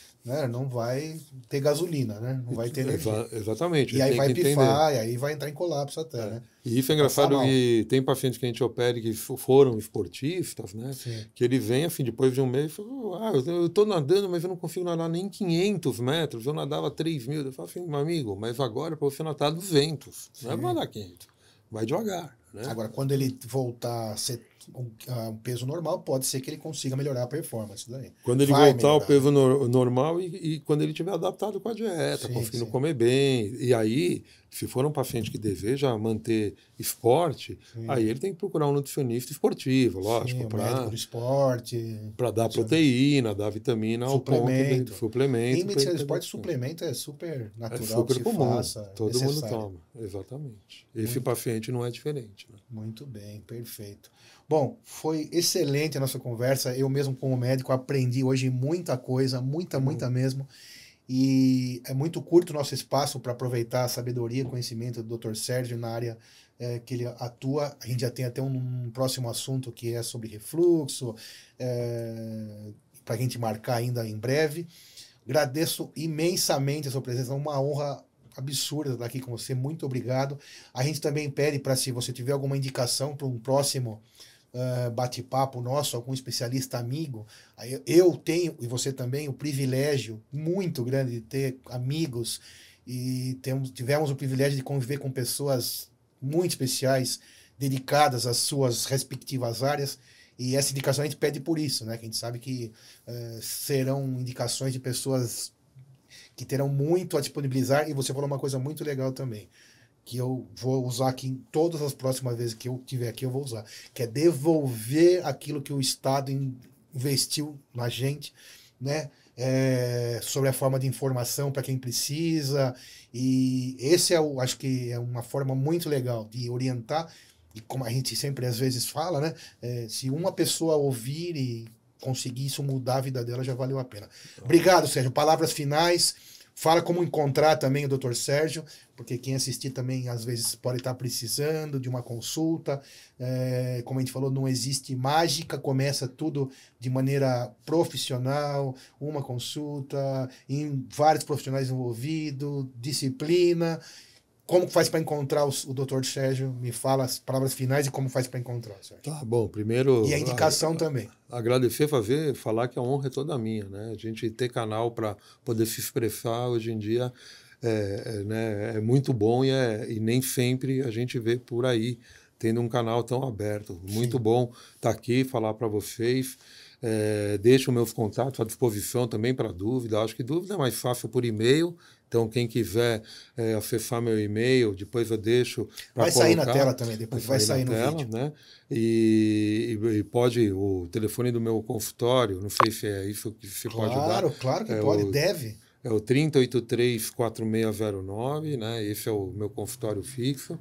não vai ter gasolina, né? Não vai ter energia. Exatamente. E aí vai pifar, e aí vai entrar em colapso até, né? E isso é engraçado que tem pacientes que a gente opera que foram esportistas, né? Sim. Que ele vem, assim, depois de 1 mês, e fala, eu estou nadando, mas eu não consigo nadar nem 500 metros, eu nadava 3.000. Eu falo assim, meu amigo, mas agora para você nadar 200, não é para nadar 500, vai devagar. Né? Agora, quando ele voltar a ser um peso normal, pode ser que ele consiga melhorar a performance daí. Quando ele voltar ao peso normal e quando ele estiver adaptado com a dieta, conseguindo comer bem. E aí, se for um paciente que deseja manter esporte, aí ele tem que procurar um nutricionista esportivo, lógico. Médico do esporte. Para dar proteína, dar vitamina ao ponto de suplemento. Em medicina do esporte, suplemento é super natural. É super comum. Faça, todo mundo toma. Exatamente. Esse paciente não é diferente. Né? Muito bem, perfeito. Bom, foi excelente a nossa conversa. Eu mesmo, como médico, aprendi hoje muita coisa, muita mesmo. E é muito curto o nosso espaço para aproveitar a sabedoria e conhecimento do Dr. Sérgio na área que ele atua. A gente já tem até um próximo assunto que é sobre refluxo, para a gente marcar ainda em breve. Agradeço imensamente a sua presença, uma honra absurda estar aqui com você, muito obrigado. A gente também pede para, se você tiver alguma indicação para um próximo bate-papo nosso, algum especialista amigo, eu tenho, e você também, o privilégio muito grande de ter amigos e tivemos o privilégio de conviver com pessoas muito especiais, dedicadas às suas respectivas áreas, e essa indicação a gente pede por isso, né? Que a gente sabe que serão indicações de pessoas que terão muito a disponibilizar, e você falou uma coisa muito legal também, que eu vou usar aqui em todas as próximas vezes que eu tiver aqui, eu vou usar, que é devolver aquilo que o Estado investiu na gente, né? Sobre a forma de informação para quem precisa, e esse acho que é uma forma muito legal de orientar, e como a gente sempre às vezes fala, né? Se uma pessoa ouvir e conseguir isso mudar a vida dela, já valeu a pena. Obrigado, Sérgio. Palavras finais. Fala como encontrar também o Dr. Sérgio, porque quem assistir também às vezes pode estar precisando de uma consulta. Como a gente falou, não existe mágica, começa tudo de maneira profissional, uma consulta, em vários profissionais envolvidos, disciplina. Como faz para encontrar o Dr. Sérgio? Me fala as palavras finais e como faz para encontrar, Sérgio. Tá bom, primeiro... E a indicação também. Agradecer, falar que a honra é toda minha, né? A gente ter canal para poder se expressar hoje em dia é muito bom e nem sempre a gente vê por aí tendo um canal tão aberto. Muito Sim. bom estar aqui, falar para vocês. Deixo meus contatos à disposição também para dúvida. Acho que dúvida é mais fácil por e-mail. Então, quem quiser acessar meu e-mail, depois eu deixo para Vai sair na tela também, depois vai sair no tela, vídeo. Né? E pode, o telefone do meu consultório, não sei se é isso que você pode dar. Claro que pode, deve. É o 3083-4609, né? Esse é o meu consultório fixo.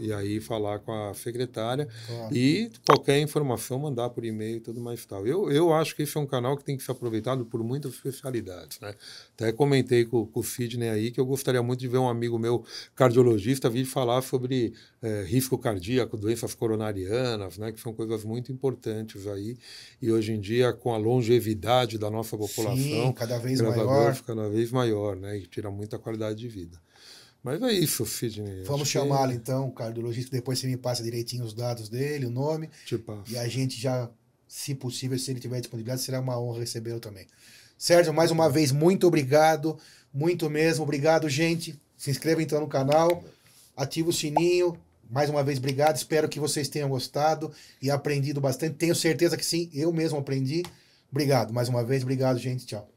E aí falar com a secretária e qualquer informação mandar por e-mail e tudo mais tal. Eu acho que esse é um canal que tem que ser aproveitado por muitas especialidades, né? Até comentei com o Sidney aí que eu gostaria muito de ver um amigo meu cardiologista vir falar sobre risco cardíaco, doenças coronarianas, né? Que são coisas muito importantes aí. E hoje em dia, com a longevidade da nossa população, Sim, cada vez maior, né? E tira muita qualidade de vida. Mas é isso, Sidney. Vamos chamá-lo então, o cardiologista, depois você me passa direitinho os dados dele, o nome. E a gente já, se possível, se ele tiver disponibilidade, será uma honra recebê-lo também. Sérgio, mais uma vez, muito obrigado, muito mesmo. Obrigado, gente. Se inscreva então no canal, ativa o sininho. Mais uma vez, obrigado. Espero que vocês tenham gostado e aprendido bastante. Tenho certeza que sim, eu mesmo aprendi. Obrigado, mais uma vez. Obrigado, gente. Tchau.